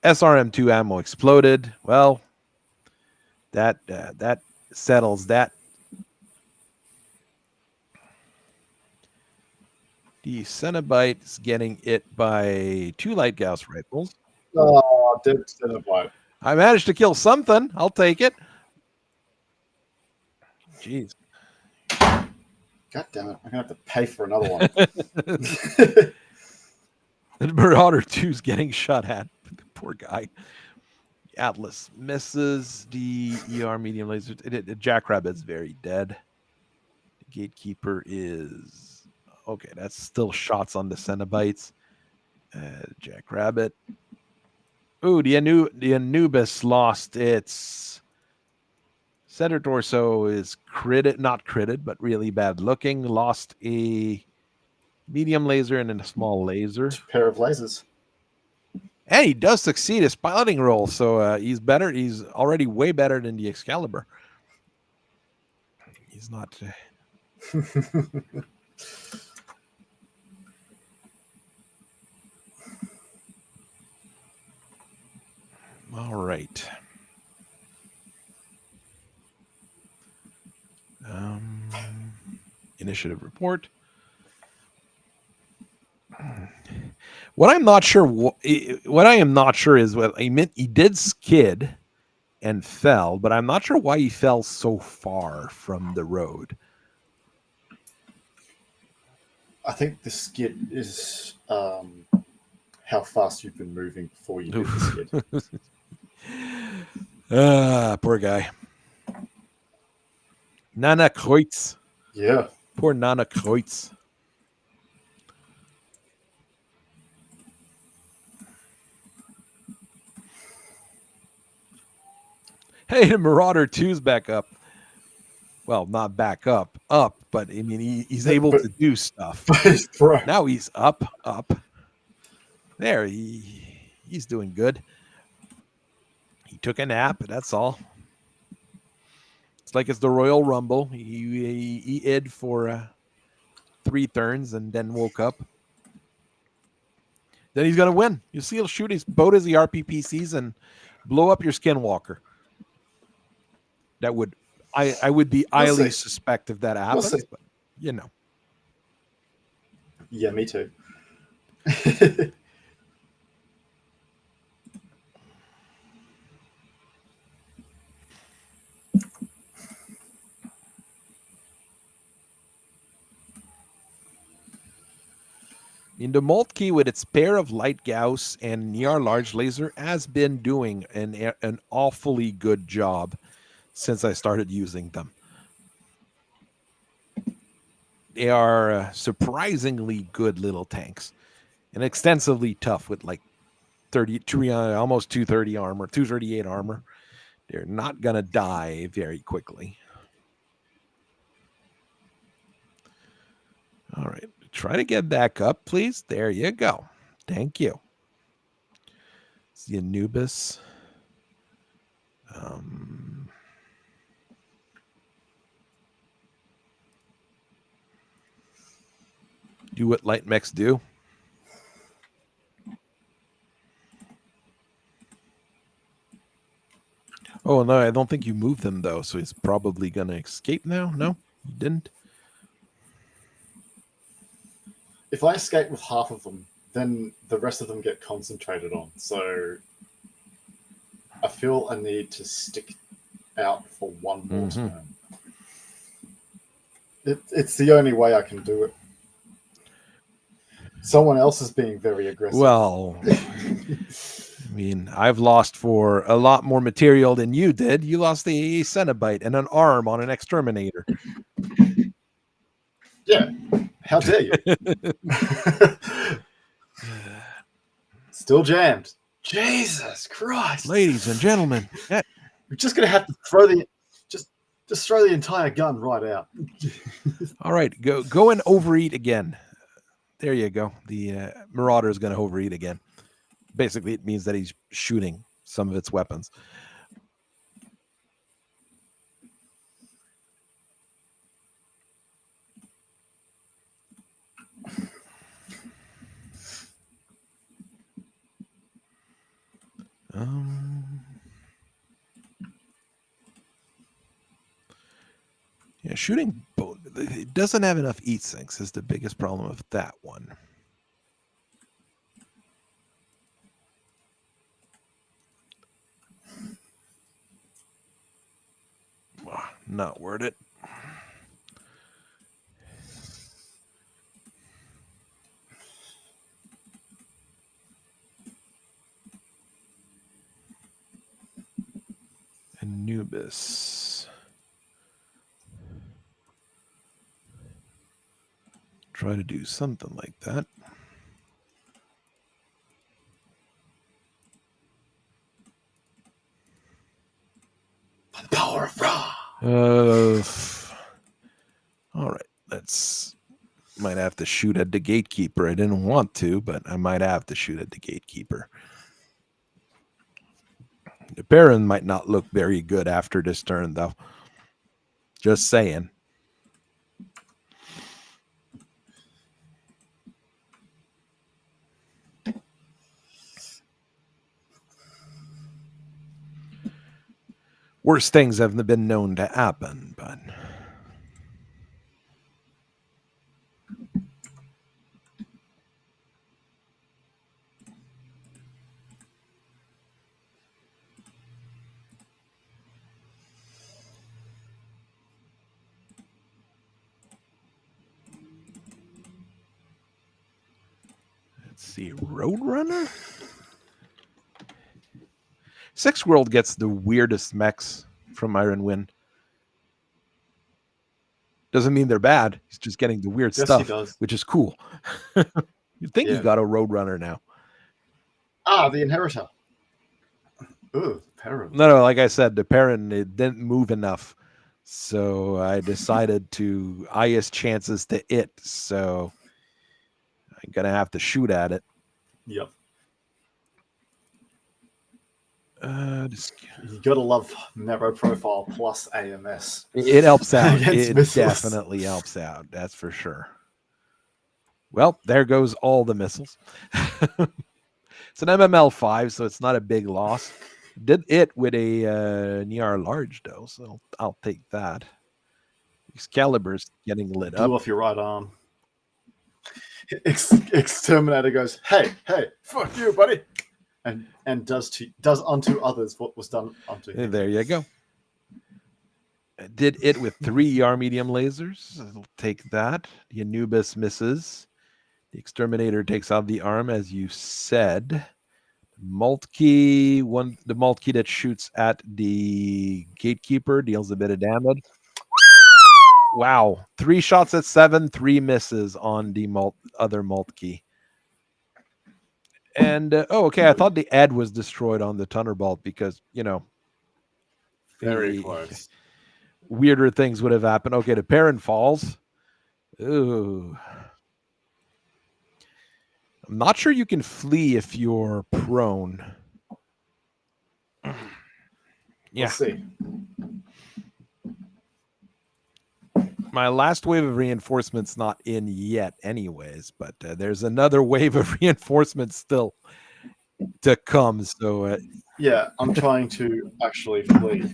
SRM2 ammo exploded. Well, that settles that. The Cenobite is getting hit by 2 light Gauss rifles. Oh, dead Cenobite. I managed to kill something. I'll take it. Jeez. God damn it. I'm going to have to pay for another one. The Marauder 2's getting shot at. Poor guy. Atlas misses. The ER medium laser. Jackrabbit's very dead. The Gatekeeper is... Okay, that's still shots on the Cenobites. Jackrabbit. Ooh, the Anubis lost its center torso is not critted, but really bad looking. Lost a medium laser and a small laser. 2 pair of lasers. And he does succeed his piloting role, so he's better. He's already way better than the Excalibur. He's not. All right. Initiative report. What I'm not sure. What I am not sure is what I meant. He did skid and fell, but I'm not sure why he fell so far from the road. I think the skid is how fast you've been moving before you did the skid. Poor guy. Nana Kreutz. Yeah. Poor Nana Kreutz. Hey, the Marauder 2's back up. Well, not back up, but I mean, he's able to do stuff. Right. Now he's up. There, he's doing good. He took a nap, that's all. It's like it's the Royal Rumble. He id for 3 turns and then woke up. Then he's going to win. You see, he'll shoot his boat as the RPPCs and blow up your Skinwalker. That would, I would be highly suspect if that happens, but you know. Yeah, me too. In the Moltke with its pair of light Gauss and Niar large laser has been doing an awfully good job since I started using them. They are surprisingly good little tanks and extensively tough with like 32, almost 230 armor, 238 armor. They're not going to die very quickly. All right. Try to get back up, please. There you go. Thank you. It's the Anubis. Do what light mechs do. Oh, no, I don't think you moved them, though, so he's probably going to escape now. No, you didn't. If I escape with half of them, then the rest of them get concentrated on. So I feel a need to stick out for one more turn. It's the only way I can do it. Someone else is being very aggressive. Well, I mean, I've lost for a lot more material than you did. You lost a Cenobite and an arm on an exterminator. Yeah. How dare you? Still jammed. Jesus Christ. Ladies and gentlemen. We're just going to have to throw just throw the entire gun right out. All right. Go and overeat again. There you go. The Marauder is going to overeat again. Basically, it means that he's shooting some of its weapons. Yeah, shooting both. It doesn't have enough eat sinks is the biggest problem with that one. Not worth it. Anubis. Try to do something like that. By the power of Ra. All right. Might have to shoot at the gatekeeper. I didn't want to, but I might have to shoot at the gatekeeper. The Baron might not look very good after this turn, though. Just saying. Worse things have been known to happen, but let's see, Roadrunner? Six World gets the weirdest mechs from Iron Wind. Doesn't mean they're bad. He's just getting the weird stuff, which is cool. You'd think he got a Roadrunner now. Ah, the Inheritor. Ooh, Perrin. No, like I said, the Perrin, it didn't move enough. So I decided to eye his chances to it. So I'm going to have to shoot at it. Yep. You got to love Narrow Profile plus AMS. It helps out. It definitely helps out. That's for sure. Well, there goes all the missiles. It's an MML5, so it's not a big loss. Did it with a Niar large, though, so I'll take that. Excalibur's getting lit up. Blew off your right arm. Exterminator goes, hey, fuck you, buddy. And does unto others what was done unto him. There you go. Did it with 3 ER medium lasers. I'll take that. The Anubis misses. The Exterminator takes out the arm, as you said. Multkey, the Multkey that shoots at the Gatekeeper deals a bit of damage. Wow. 3 shots at 7, 3 misses on the other Multkey. And, okay, I thought the Ed was destroyed on the Thunderbolt because, very close. Weirder things would have happened. Okay, the Perrin falls. Ooh. I'm not sure you can flee if you're prone. Yeah. We'll see. My last wave of reinforcements not in yet anyways, but there's another wave of reinforcements still to come. So yeah, I'm trying to actually flee.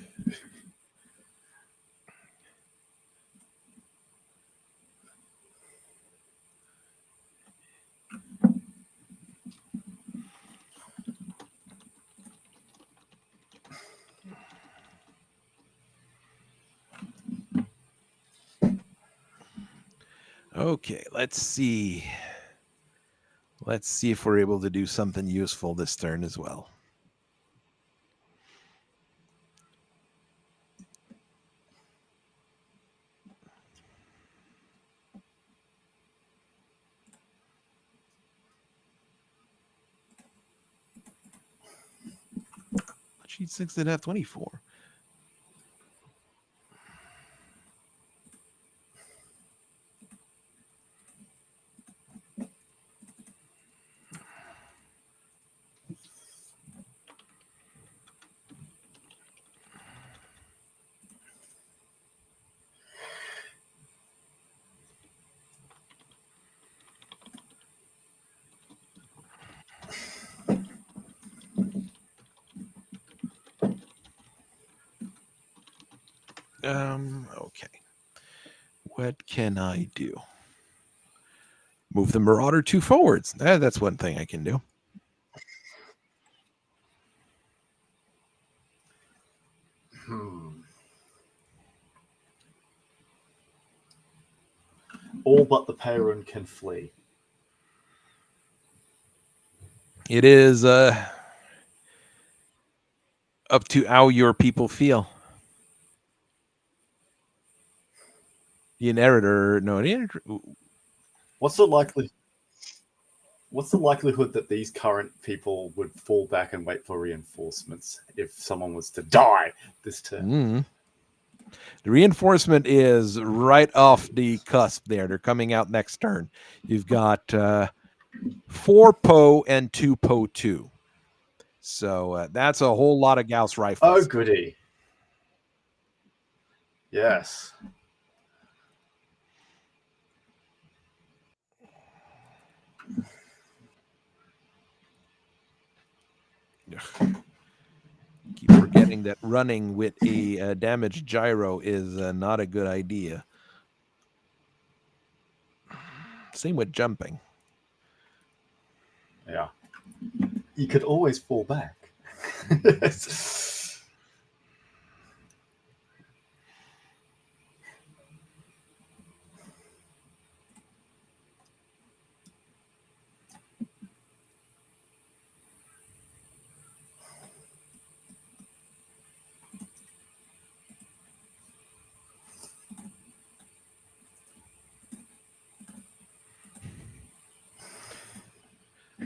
Okay, let's see. Let's see if we're able to do something useful this turn as well. Sheet 6 did have 24. Okay. What can I do? Move the Marauder 2 forwards. That's one thing I can do. All but the Perrin can flee. It is up to how your people feel. The inheritor, no, the inheritor. What's the likelihood that these current people would fall back and wait for reinforcements if someone was to die this turn? The reinforcement is right off the cusp there. They're coming out next turn. You've got 4 PO and 2 PO 2. So that's a whole lot of Gauss rifles. Oh, goody. Yes. Keep forgetting that running with a damaged gyro is not a good idea. Same with jumping. Yeah. You could always fall back.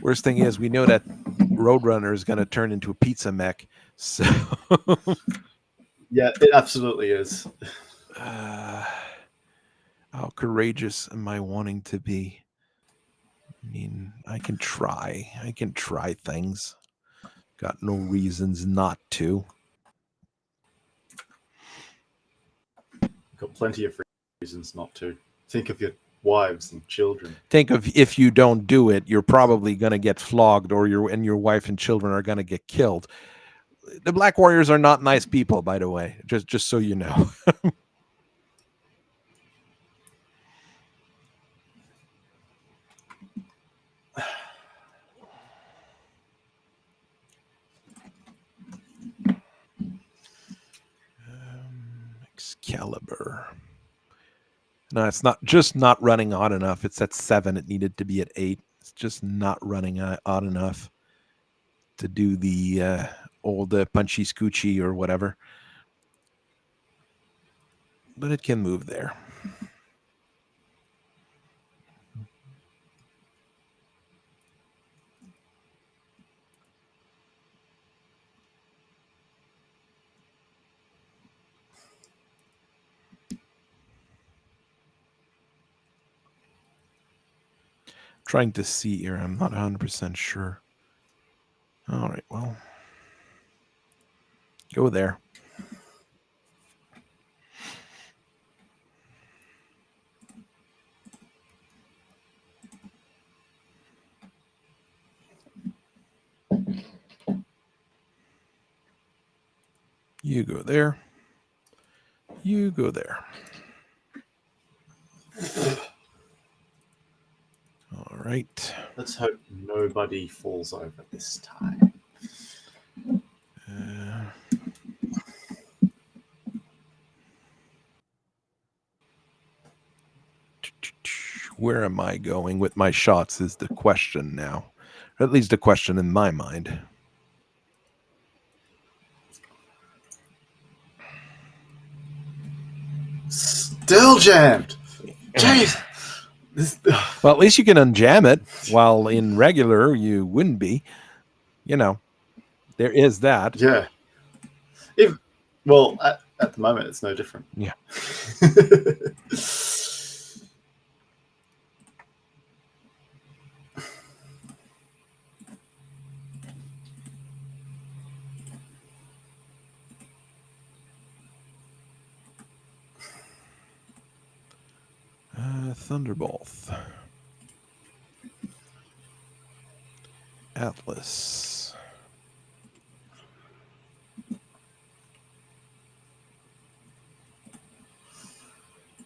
Worst thing is, we know that Roadrunner is going to turn into a pizza mech. So, yeah, it absolutely is. How courageous am I wanting to be? I mean, I can try. I can try things. Got no reasons not to. Got plenty of reasons not to. Think of your wives and children. Think of if you don't do it, you're probably going to get flogged, or your wife and children are going to get killed. The Black Warriors are not nice people, by the way. Just so you know. Excalibur. No, it's not just not running odd enough. It's at 7. It needed to be at 8. It's just not running odd enough to do the old punchy scoochie or whatever. But it can move there. Trying to see here. I'm not 100% sure. All right, well, go there. You go there. You go there. All right. Let's hope nobody falls over this time. Where am I going with my shots is the question now. Or at least a question in my mind. Still jammed. Jeez. Well, at least you can unjam it, while in regular you wouldn't be. You know, there is that. Yeah. At the moment, it's no different. Yeah. Thunderbolt. Atlas.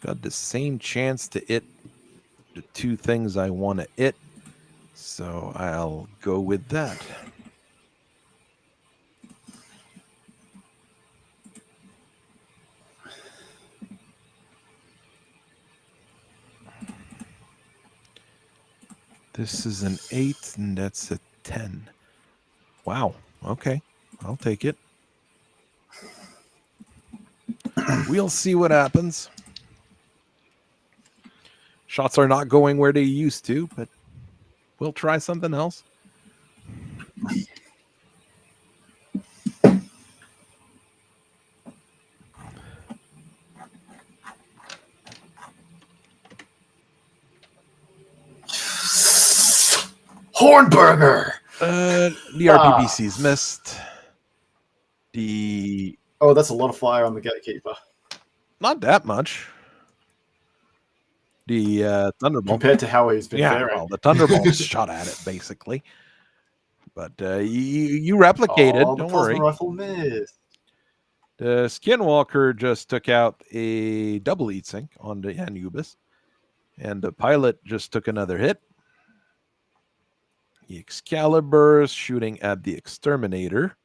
Got the same chance to hit the 2 things I want to hit, so I'll go with that. This is an 8, and that's a 10. Wow. Okay. I'll take it. We'll see what happens. Shots are not going where they used to, but we'll try something else. Hornburger. The RPBC's missed. That's a lot of fire on the gatekeeper. Not that much. The Thunderbolt, compared to how he's been faring. Well, the Thunderbolt shot at it basically. But you replicated. Don't worry. Rifle missed. The Skinwalker just took out a double heat sink on the Anubis, and the pilot just took another hit. The Excalibur shooting at the Exterminator,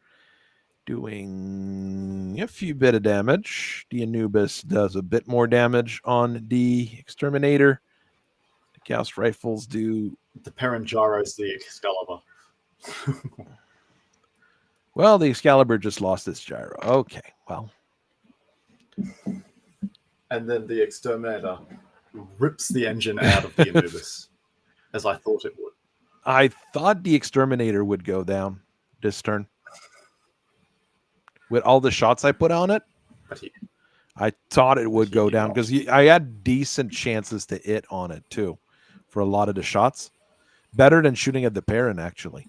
doing a few bit of damage. The Anubis does a bit more damage on the Exterminator. The Gauss rifles do. The Perrin gyros the Excalibur. Well, the Excalibur just lost its gyro. Okay, well. And then the Exterminator rips the engine out of the Anubis, as I thought it would. I thought the Exterminator would go down this turn. With all the shots I put on it, I thought it would go down because I had decent chances to hit on it too for a lot of the shots. Better than shooting at the Perrin, actually.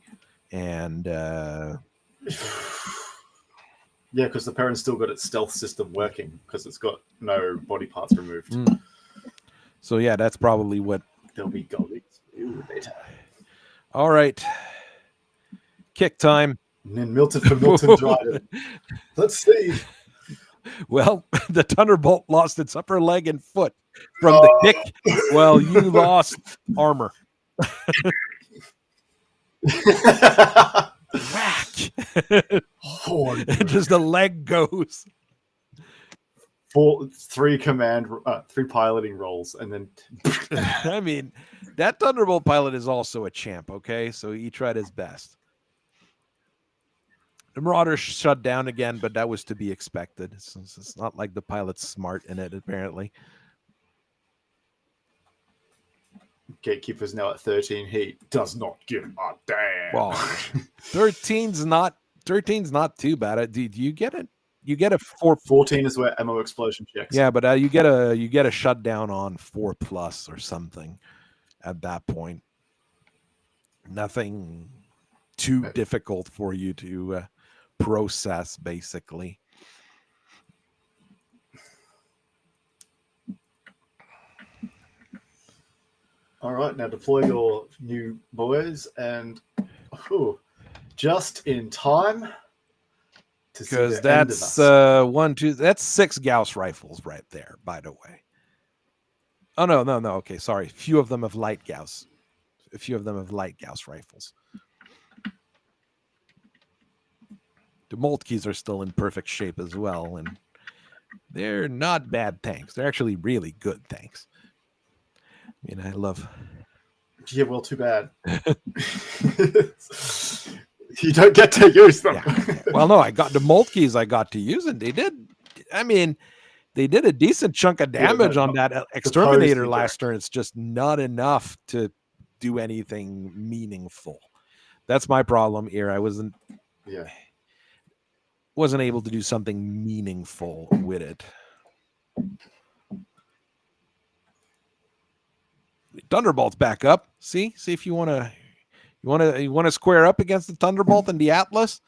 And yeah, because the Perrin's still got its stealth system working because it's got no body parts removed. So yeah, that's probably what there'll be goalies later. All right. Kick time. And then Milton for Milton Dryden. Let's see. Well, the Thunderbolt lost its upper leg and foot from the kick. Well, you lost armor. Whack. Just the leg goes. Three piloting rolls, and then I mean, that Thunderbolt pilot is also a champ, okay? So he tried his best. The Marauder shut down again, but that was to be expected. It's not like the pilot's smart in it, apparently. Gatekeeper's now at 13 heat. Does not give a damn. Well, 13's not too bad. Do you get it? You get a 14 is where ammo explosion checks. Yeah, but you get a shutdown on 4+ or something at that point. Nothing too difficult for you to process, basically. All right, now deploy your new boys, and just in time. Because that's 1, 2. That's 6 Gauss rifles right there, by the way. Oh no. Okay, sorry. A few of them have light Gauss. Rifles. The Moltkys are still in perfect shape as well, and they're not bad tanks. They're actually really good tanks. I mean, I love. Yeah, well, too bad. You don't get to use them. Yeah. Well, no, I got the Moltkys. I got to use, and they did. I mean, they did a decent chunk of damage on that Exterminator last turn. It's just not enough to do anything meaningful. That's my problem here. I wasn't able to do something meaningful with it. Thunderbolt's back up. See if you want to square up against the Thunderbolt and the Atlas.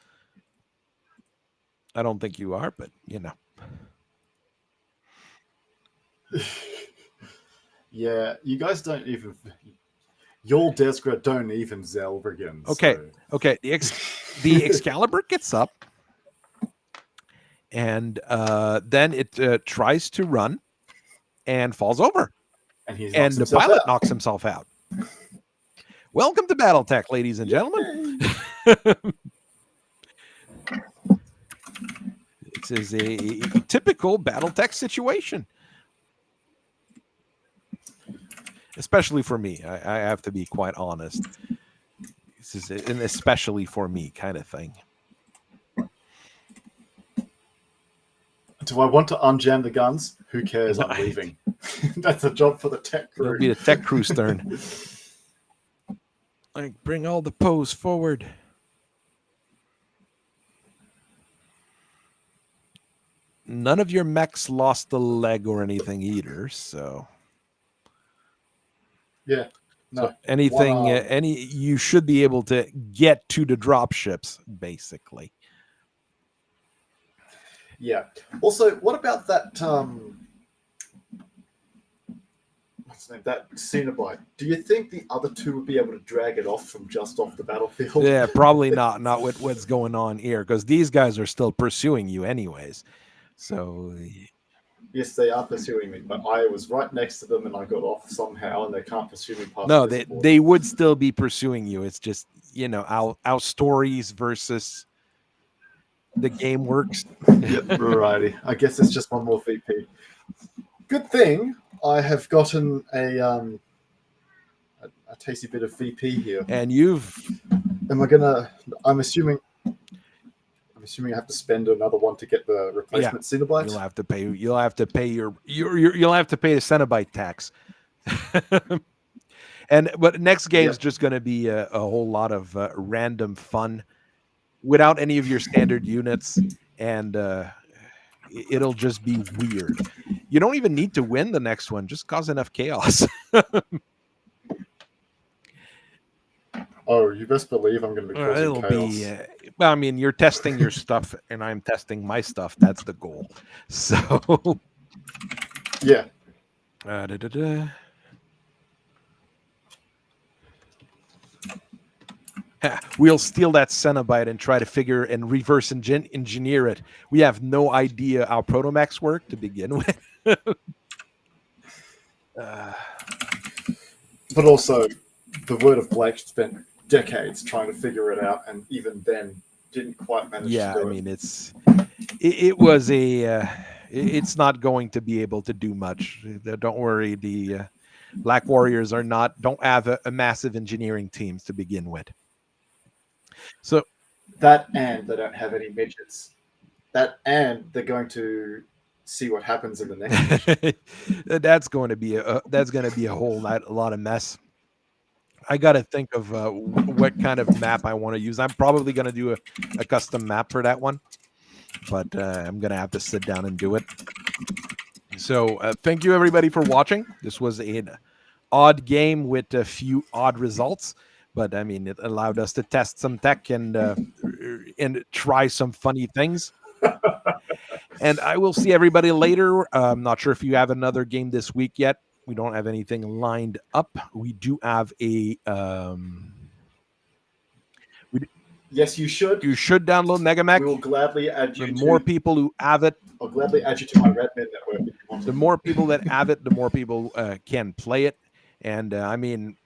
I don't think you are, but you know. Yeah, you guys don't even. Your Desgra don't even Zelbrigans. Okay, so. Okay. The Excalibur gets up, and then it tries to run, and falls over, and the pilot knocks himself out. Welcome to BattleTech, ladies and gentlemen. This is a typical BattleTech situation. Especially for me. I have to be quite honest. This is an especially for me kind of thing. Do I want to unjam the guns? Who cares? I'm leaving. That's a job for the tech crew. It'll be the tech crew's turn. Like, bring all the pose forward. None of your mechs lost a leg or anything either, so. Yeah. No. So anything, you should be able to get to the drop ships, basically. Yeah. Also, what about that? That Cenobite. Do you think the other two would be able to drag it off from just off the battlefield? Yeah, probably not. Not with what's going on here, because these guys are still pursuing you anyways. So yes, they are pursuing me, but I was right next to them and I got off somehow, and they can't pursue me past. No, they would still be pursuing you. It's just, you know, our stories versus the game works. Righty. I guess it's just one more VP. Good thing I have gotten a tasty bit of VP here. And you've... I'm assuming I have to spend another one to get the replacement Cenobite. You'll have to pay you'll have to pay the Cenobite tax. But next game is just going to be a whole lot of random fun without any of your standard units, and it'll just be weird. You don't even need to win the next one, just cause enough chaos. Oh, you best believe I'm going to be causing chaos. Well, I mean, you're testing your stuff, and I'm testing my stuff. That's the goal. So, yeah. We'll steal that Cenobite and try to figure and reverse engineer it. We have no idea how protomechs work to begin with. But also, the Word of Blake spent decades trying to figure it out, and even then didn't quite manage to do it. Yeah, I mean, it's not going to be able to do much. Don't worry, the Black Warriors don't have a massive engineering teams to begin with. So that, and they don't have any midgets. That, and they're going to see what happens in the next mission. That's going to be a whole lot of mess. I got to think of what kind of map I want to use. I'm probably going to do a custom map for that one, but I'm going to have to sit down and do it. So thank you, everybody, for watching. This was an odd game with a few odd results, but I mean, it allowed us to test some tech and try some funny things. And I will see everybody later. I'm not sure if you have another game this week yet. We don't have anything lined up. We do have a... yes, you should. You should download MegaMek. We will gladly add you. The more people who have it... I'll gladly add you to my Redman network. The more people that have it, the more people can play it. And, I mean,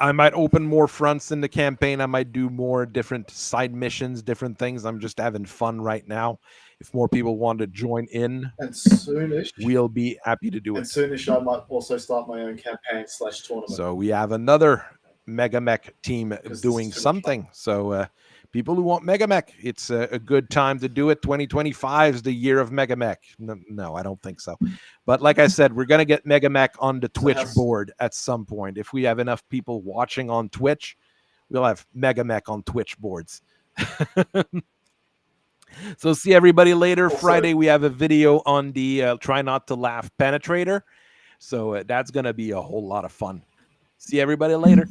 I might open more fronts in the campaign. I might do more different side missions, different things. I'm just having fun right now. If more people want to join in, and soonish, we'll be happy to do it. And soonish, I might also start my own campaign / tournament. So we have another MegaMek team doing something. So people who want MegaMek, it's a good time to do it. 2025 is the year of MegaMek. No, I don't think so. But like I said, we're going to get MegaMek on the Twitch board at some point. If we have enough people watching on Twitch, we'll have MegaMek on Twitch boards. So see everybody later. Also, Friday, we have a video on the Try Not to Laugh Penetrator. So that's going to be a whole lot of fun. See everybody later.